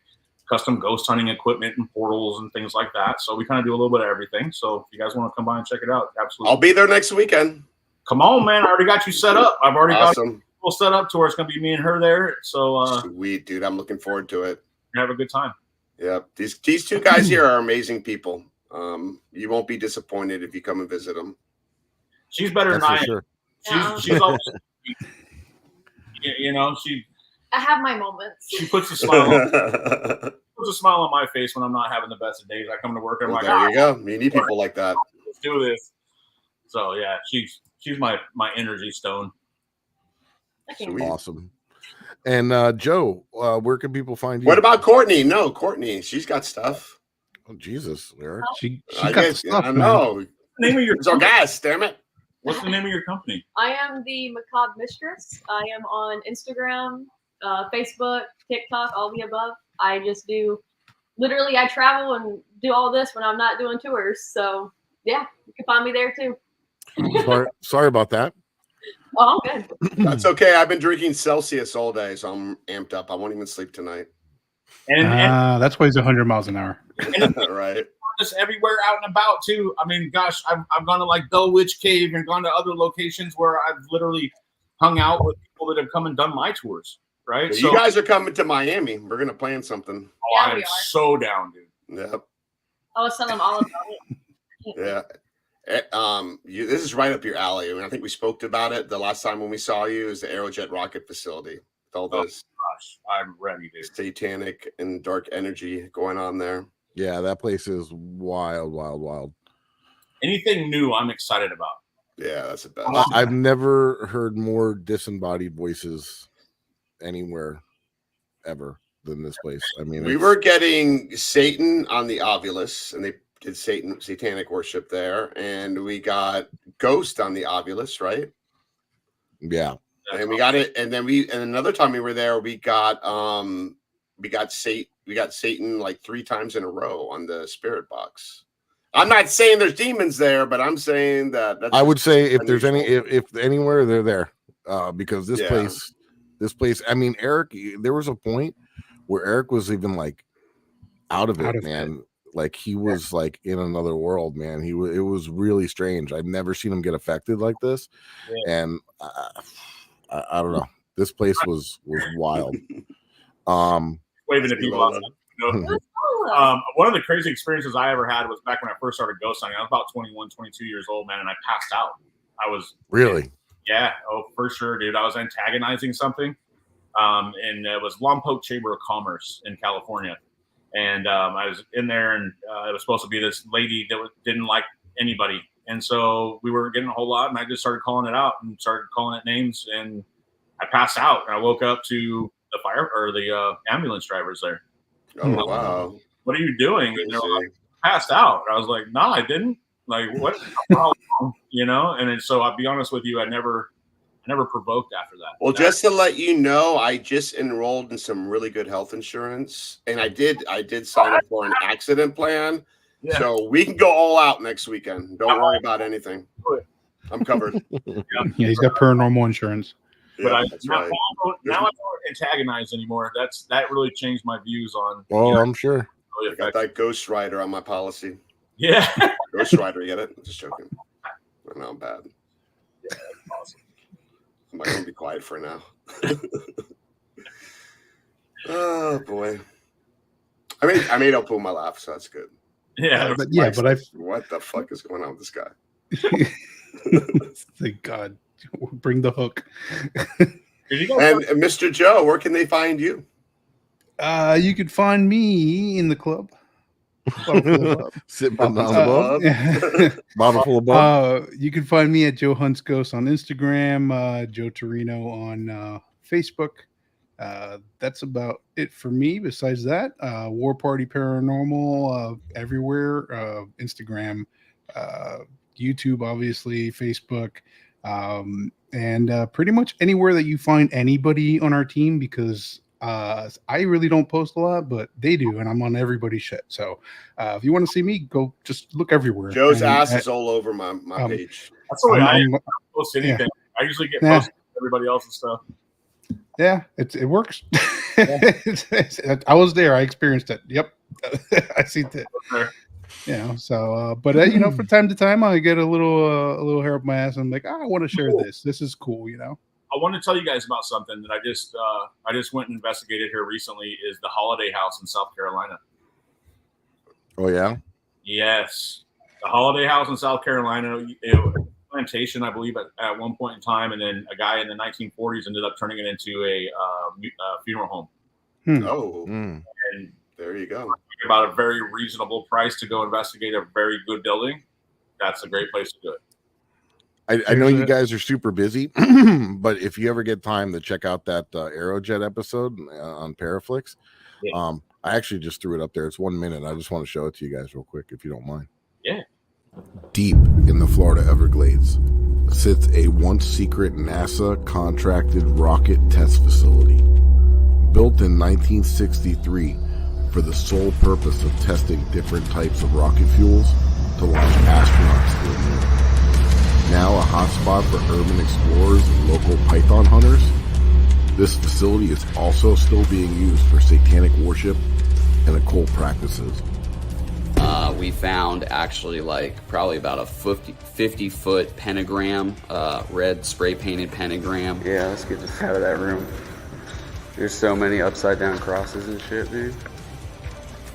S5: custom ghost hunting equipment and portals and things like that. So we kind of do a little bit of everything. So if you guys want to come by and check it out, absolutely.
S2: I'll be there next weekend.
S5: Come on, man. I already got you set up. I've already got
S2: you
S5: set up to where it's going to be me and her there. So
S2: sweet, dude. I'm looking forward to it.
S5: Have a good time.
S2: Yeah. These two guys here are amazing people. You won't be disappointed if you come and visit them.
S5: She's better than I am. Sure. She's always,
S6: I have my moments.
S5: She puts a smile on my face when I'm not having the best of days. I come to work and I'm
S2: there you go. You need people like that.
S5: Let's do this. So yeah, she's my energy stone.
S3: Sweet. Awesome. And Joe, where can people find you?
S2: What about Courtney? No, Courtney, she's got stuff.
S3: Oh Jesus, Eric.
S4: She got stuff.
S2: I know.
S5: What's the name of your
S2: it's our gas, damn it.
S5: What's the name of your company?
S6: I am the Macabre Mistress. I am on Instagram, Facebook, TikTok, all the above. I just do, literally, I travel and do all this when I'm not doing tours. So, yeah, you can find me there too.
S3: Sorry about that.
S6: Oh, I'm good.
S2: That's okay. I've been drinking Celsius all day, so I'm amped up. I won't even sleep tonight.
S5: And
S4: that's why he's 100 miles an hour.
S2: Right.
S5: Just everywhere out and about too. I mean, gosh, I've gone to like Bell Witch Cave and gone to other locations where I've literally hung out with people that have come and done my tours. Right.
S2: So you guys are coming to Miami. We're gonna plan something.
S5: Oh, yeah, I am so down, dude.
S2: Yep.
S6: I was telling them all about it.
S2: Yeah. This is right up your alley. I mean, I think we spoke about it the last time when we saw you. Is the Aerojet rocket facility with all this?
S5: Gosh, I'm ready, dude.
S2: Satanic and dark energy going on there.
S3: Yeah, that place is wild, wild, wild.
S5: Anything new, I'm excited about.
S2: Yeah, that's the best.
S3: I've never heard more disembodied voices anywhere ever than this place. I mean,
S2: we were getting Satan on the Ovilus, and they did satanic worship there, and we got Ghost on the Ovilus, right?
S3: Yeah,
S2: and we got it, and then another time we were there, we got Satan like 3 times in a row on the spirit box. I'm not saying there's demons there, but I'm saying that
S3: I would say if there's if anywhere, they're there, because this place This place, I mean, Eric, there was a point where Eric was even like out of it, man. Like he was like in another world, man. It was really strange. I've never seen him get affected like this. And I don't know. This place was wild.
S5: Waving at people outside. One of the crazy experiences I ever had was back when I first started ghost hunting. I was about 21, 22 years old, man, and I passed out. I was
S3: really,
S5: yeah, for sure, dude. I was antagonizing something, and it was Lompoc Chamber of Commerce in California, and I was in there, and it was supposed to be this lady that didn't like anybody, and so we were getting a whole lot, and I just started calling it out and started calling it names, and I passed out, and I woke up to the fire or the ambulance drivers there.
S2: Oh wow!
S5: What are you doing? And they were like, passed out. I was like, no, I didn't. Like, what? You know? And then, so I'll be honest with you, I never provoked after that.
S2: Well, just to let you know, I just enrolled in some really good health insurance, and I did sign up for an accident plan. Yeah. So we can go all out next weekend. Don't worry about anything. I'm covered.
S4: Yeah, he's got paranormal insurance.
S5: But
S2: yeah,
S5: now I don't antagonize anymore. That really changed my views on.
S3: Oh, I'm sure.
S2: Really I got that Ghost Rider on my policy.
S5: Yeah,
S2: Ghost Rider, get it? Just joking. I know I'm bad.
S5: Yeah, that's awesome.
S2: I'm gonna be quiet for now. Oh boy. I made Opal my laugh, so that's good.
S5: Yeah,
S4: but
S2: what the fuck is going on with this guy?
S4: Thank God. Bring the hook.
S2: And Mr. Joe, where can they find you?
S4: You could find me in the club.
S3: Sitting on the bottle full of bub.
S4: You can find me at Joe Hunts Ghost on Instagram, Joe Torino on Facebook. That's about it for me. Besides that, War Party Paranormal everywhere, Instagram, YouTube, obviously, Facebook. And pretty much anywhere that you find anybody on our team, because I really don't post a lot, but they do, and I'm on everybody's shit. So if you want to see me, go just look everywhere.
S2: Joe's ass is all over my page.
S5: That's the way I post anything. Yeah. I usually get posted with everybody else's stuff.
S4: Yeah, it works. I was there. I experienced it. Yep, I see that. You know, so but you know, from time to time I get a little hair up my ass and I'm like, I want to share this. This is cool, you know.
S5: I want to tell you guys about something that I just went and investigated here recently. Is the Holiday House in South Carolina.
S3: Oh yeah.
S5: Yes, the Holiday House in South Carolina. Plantation, I believe, at one point in time, and then a guy in the 1940s ended up turning it into a funeral home.
S2: And there you go.
S5: About a very reasonable price to go investigate a very good building. That's a great place to do it.
S3: I know you guys are super busy, but if you ever get time to check out that Aerojet episode on Paraflix, I actually just threw it up there. It's 1 minute. I just want to show it to you guys real quick, if you don't mind.
S5: Yeah.
S3: Deep in the Florida Everglades sits a once secret NASA contracted rocket test facility. Built in 1963 for the sole purpose of testing different types of rocket fuels to launch astronauts to the moon. Now a hotspot for urban explorers and local python hunters, this facility is also still being used for satanic worship and occult practices.
S7: We found actually probably about a 50-foot pentagram, red spray painted pentagram.
S8: Yeah, let's get this out of that room. There's so many upside down crosses and shit, dude.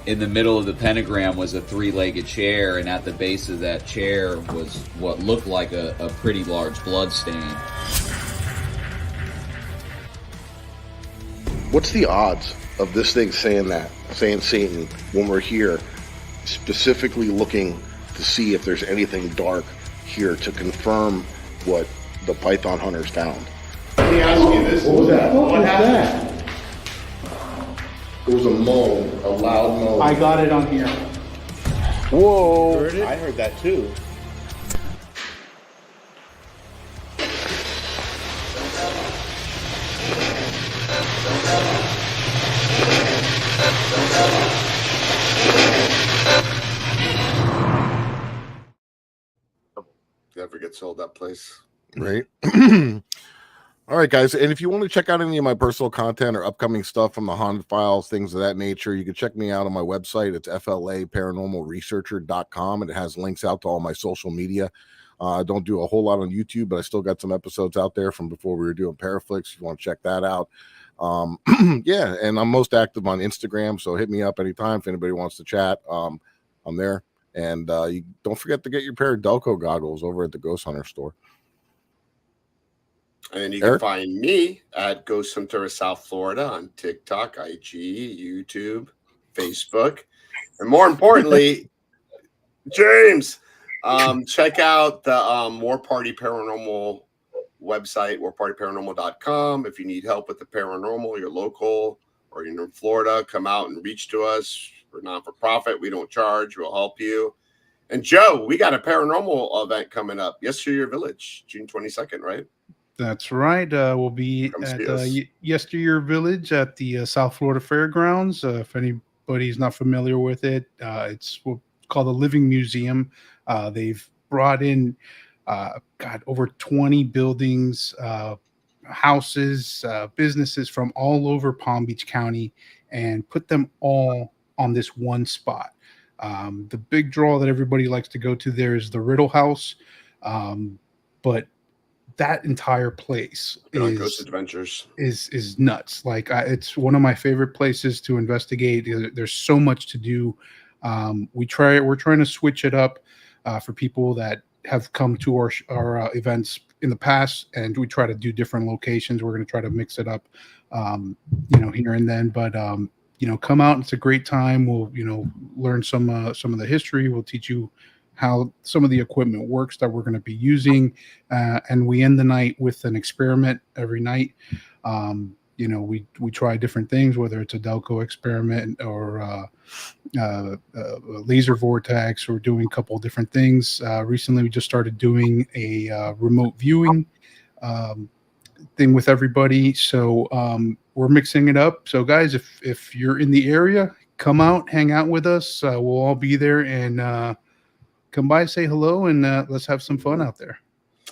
S7: In the middle of the pentagram was a 3-legged chair, and at the base of that chair was what looked like a pretty large blood stain.
S1: What's the odds of this thing saying Satan, when we're here, specifically looking to see if there's anything dark here to confirm what the python hunters found? Let me ask you this. What was that? What happened? It was a moan, a loud moan.
S4: I got it on here.
S1: Whoa! I heard that too.
S2: Never get sold that place.
S3: Right. All right, guys. And if you want to check out any of my personal content or upcoming stuff from the Haunted Files, things of that nature, you can check me out on my website. It's flaparanormalresearcher.com, and it has links out to all my social media. I don't do a whole lot on YouTube, but I still got some episodes out there from before we were doing Paraflix. If you want to check that out. Yeah, and I'm most active on Instagram, so hit me up anytime if anybody wants to chat. I'm there. And you don't forget to get your pair of Delco goggles over at the Ghost Hunter store.
S2: And you can find me at Ghost Hunter of South Florida on TikTok, IG, YouTube, Facebook. And more importantly, James, check out the War Party Paranormal website, warpartyparanormal.com. If you need help with the paranormal, you're local or you're in Florida, come out and reach to us. We're non-for-profit. We don't charge. We'll help you. And Joe, we got a paranormal event coming up. Yesteryear Village, June 22nd, right?
S4: That's right. We'll be at Yesteryear Village at the South Florida Fairgrounds. If anybody's not familiar with it, it's called the Living Museum. They've brought in, over 20 buildings, houses, businesses from all over Palm Beach County and put them all on this one spot. The big draw that everybody likes to go to there is the Riddle House. But that entire place is nuts. Like it's one of my favorite places to investigate. There's so much to do. We're trying to switch it up for people that have come to our events in the past, and we try to do different locations. We're going to try to mix it up, here and then. But come out. It's a great time. We'll learn some of the history. We'll teach you how some of the equipment works that we're going to be using, and we end the night with an experiment every night. We try different things, whether it's a Delco experiment or a laser vortex. We're doing a couple of different things. Recently, we just started doing a remote viewing thing with everybody. So we're mixing it up. So guys, if you're in the area, come out, hang out with us. We'll all be there, and come by, say hello, and let's have some fun out there.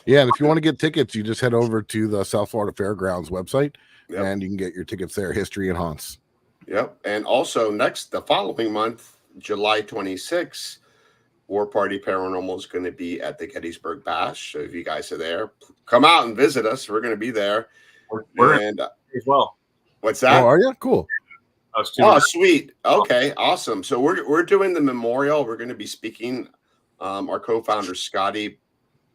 S3: Yeah, and if you want to get tickets, you just head over to the South Florida Fairgrounds website, and you can get your tickets there, History and Haunts.
S2: Yep. And also the following month, July 26th, War Party Paranormal is going to be at the Gettysburg Bash. So if you guys are there, come out and visit us. We're going to be there.
S5: We're as well.
S2: What's that?
S3: Oh, are you? Cool.
S2: Oh, sweet. Okay, awesome. So we're doing the memorial. We're going to be speaking. Our co-founder, Scotty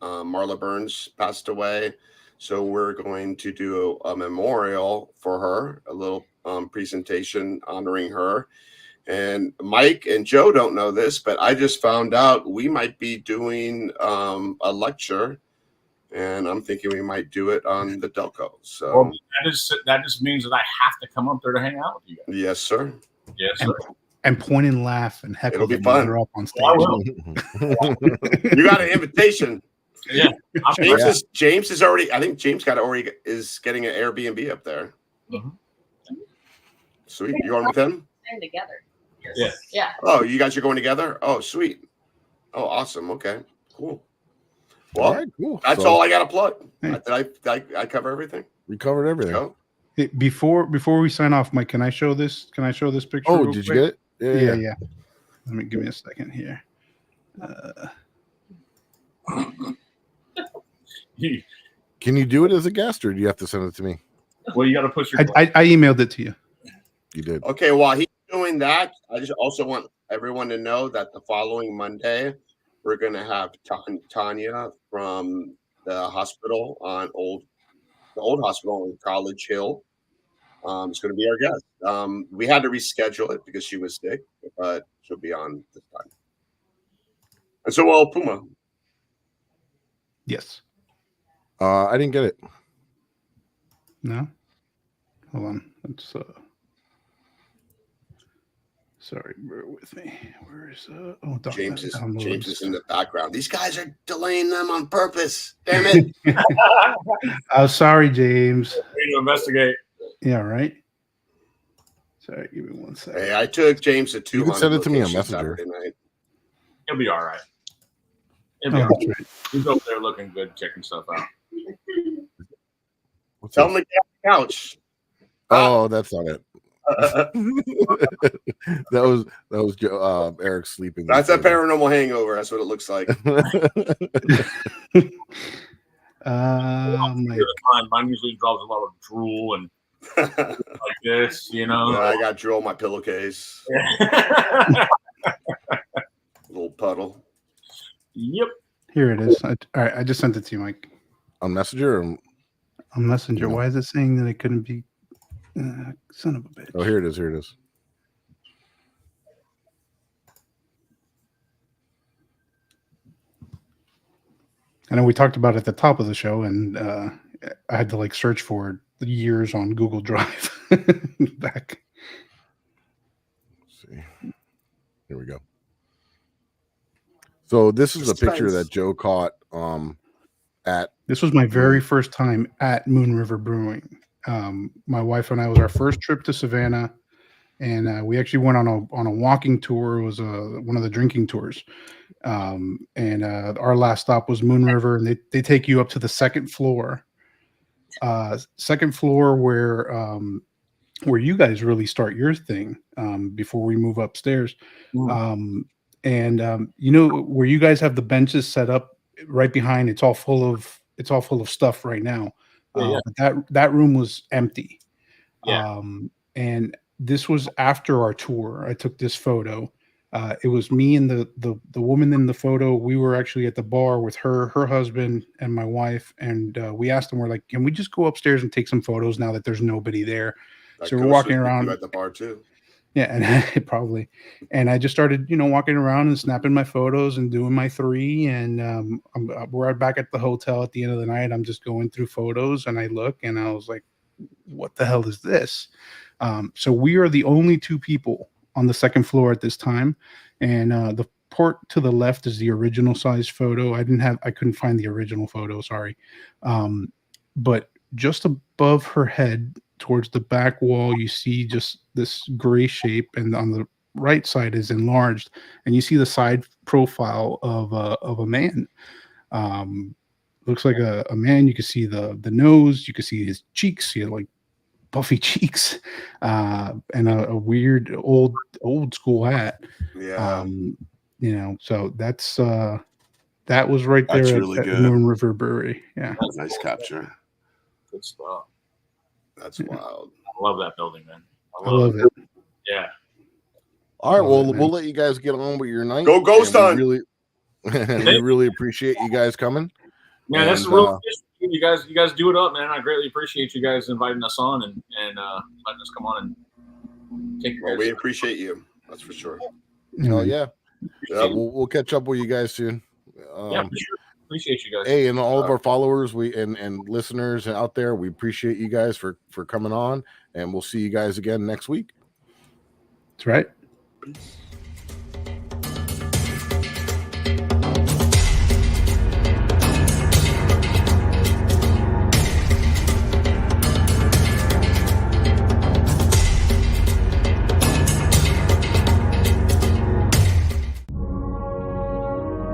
S2: Marla Burns, passed away. So we're going to do a memorial for her, a little presentation honoring her. And Mike and Joe don't know this, but I just found out we might be doing a lecture, and I'm thinking we might do it on the Delco. So
S5: that just means that I have to come up there to hang out with you guys.
S2: Yes, sir.
S5: Yes, sir.
S4: And point and laugh and heckle.
S2: It'll be fun.
S4: Up on stage.
S2: You got an invitation.
S5: Yeah.
S2: James is already. I think James is getting an Airbnb up there.
S5: Mm-hmm.
S2: Sweet. You going with him?
S6: Staying together.
S5: Yeah.
S6: Yeah.
S2: Oh, you guys are going together? Oh, sweet. Oh, awesome. Okay. Cool. Well,
S3: all right, cool.
S2: That's all I got to plug. I cover everything.
S3: We covered everything.
S2: Go.
S4: Hey, before we sign off, Mike, can I show this? Can I show this picture?
S3: Oh, did you get it?
S4: Yeah. Give me a second here.
S3: Can you do it as a guest, or do you have to send it to me?
S5: Well, you got to push your.
S4: I emailed it to you.
S3: You did.
S2: Okay. While he's doing that, I just also want everyone to know that the following Monday, we're going to have Tanya from the hospital the old hospital on College Hill. It's going to be our guest. We had to reschedule it because she was sick, but she'll be on this time. And so will Puma.
S4: Yes.
S3: I didn't get it.
S4: No. Hold on. Let's. Sorry, bear with me. Where's
S2: James is in the background. These guys are delaying them on purpose. Damn it.
S4: Oh, sorry, James.
S5: We need to investigate.
S4: Yeah, right. Sorry, give me 1 second.
S2: Hey, I took James to 200.
S3: You can send it to me on
S2: Messenger.
S5: He'll be all right. He's over there looking good, checking stuff out.
S2: Tell them to get on the couch.
S3: Oh, that's not it. that was Eric sleeping.
S2: That's a paranormal hangover. That's what it looks like.
S5: Mine usually involves a lot of drool and like this, you know.
S2: Yeah, I got drool on my pillowcase. Little puddle.
S5: Yep.
S4: Here it is. All right, I just sent it to you, Mike.
S3: On Messenger? Or,
S4: on Messenger.
S3: Yeah.
S4: Why is it saying that it couldn't be? Son of a bitch.
S3: Oh, here it is. Here it is.
S4: I know we talked about it at the top of the show, and I had to like search for it years on Google Drive back.
S3: Let's see. Here we go. So this is a picture that Joe caught at.
S4: This was my very first time at Moon River Brewing. My wife and I, was our first trip to Savannah, and we actually went on a walking tour. It was one of the drinking tours, and our last stop was Moon River, and they take you up to the second floor where you guys really start your thing before we move upstairs. And you know where you guys have the benches set up right behind, it's all full of stuff right now. But that room was empty. And this was after our tour. I took this photo. It was me and the woman in the photo. We were actually at the bar with her husband, and my wife. And we asked them, we're like, can we just go upstairs and take some photos now that there's nobody there? So we're walking around
S2: at the bar too.
S4: Yeah, and probably. And I just started, walking around and snapping my photos and doing my 3. And we're back at the hotel at the end of the night. I'm just going through photos, and I look, and I was like, what the hell is this? So we are the only 2 people on the second floor at this time. And the port to the left is the original size photo. I couldn't find the original photo, sorry. But just above her head, towards the back wall, you see just this gray shape, and on the right side is enlarged, and you see the side profile of a man. Looks like a man. You can see the nose, you can see his cheeks. He had like puffy cheeks, and a weird old school hat.
S2: Yeah.
S4: So that's that was right there at Moon River Brewery. Yeah,
S9: nice capture.
S5: Good stuff.
S2: That's wild.
S5: I love that building, man.
S4: I love it.
S5: Yeah.
S3: All right, well, we'll let you guys get on with your night.
S2: Go Ghost Hunt.
S3: We really appreciate you guys coming.
S5: Man, that's real. You guys do it up, man. I greatly appreciate you guys inviting us on and letting us come on and take your guys.
S2: We appreciate you. That's for sure.
S3: Yeah. We'll catch up with you guys soon.
S5: For sure. Appreciate you guys.
S3: Hey, and all of our followers, and listeners out there, we appreciate you guys for coming on, and we'll see you guys again next week.
S4: That's right.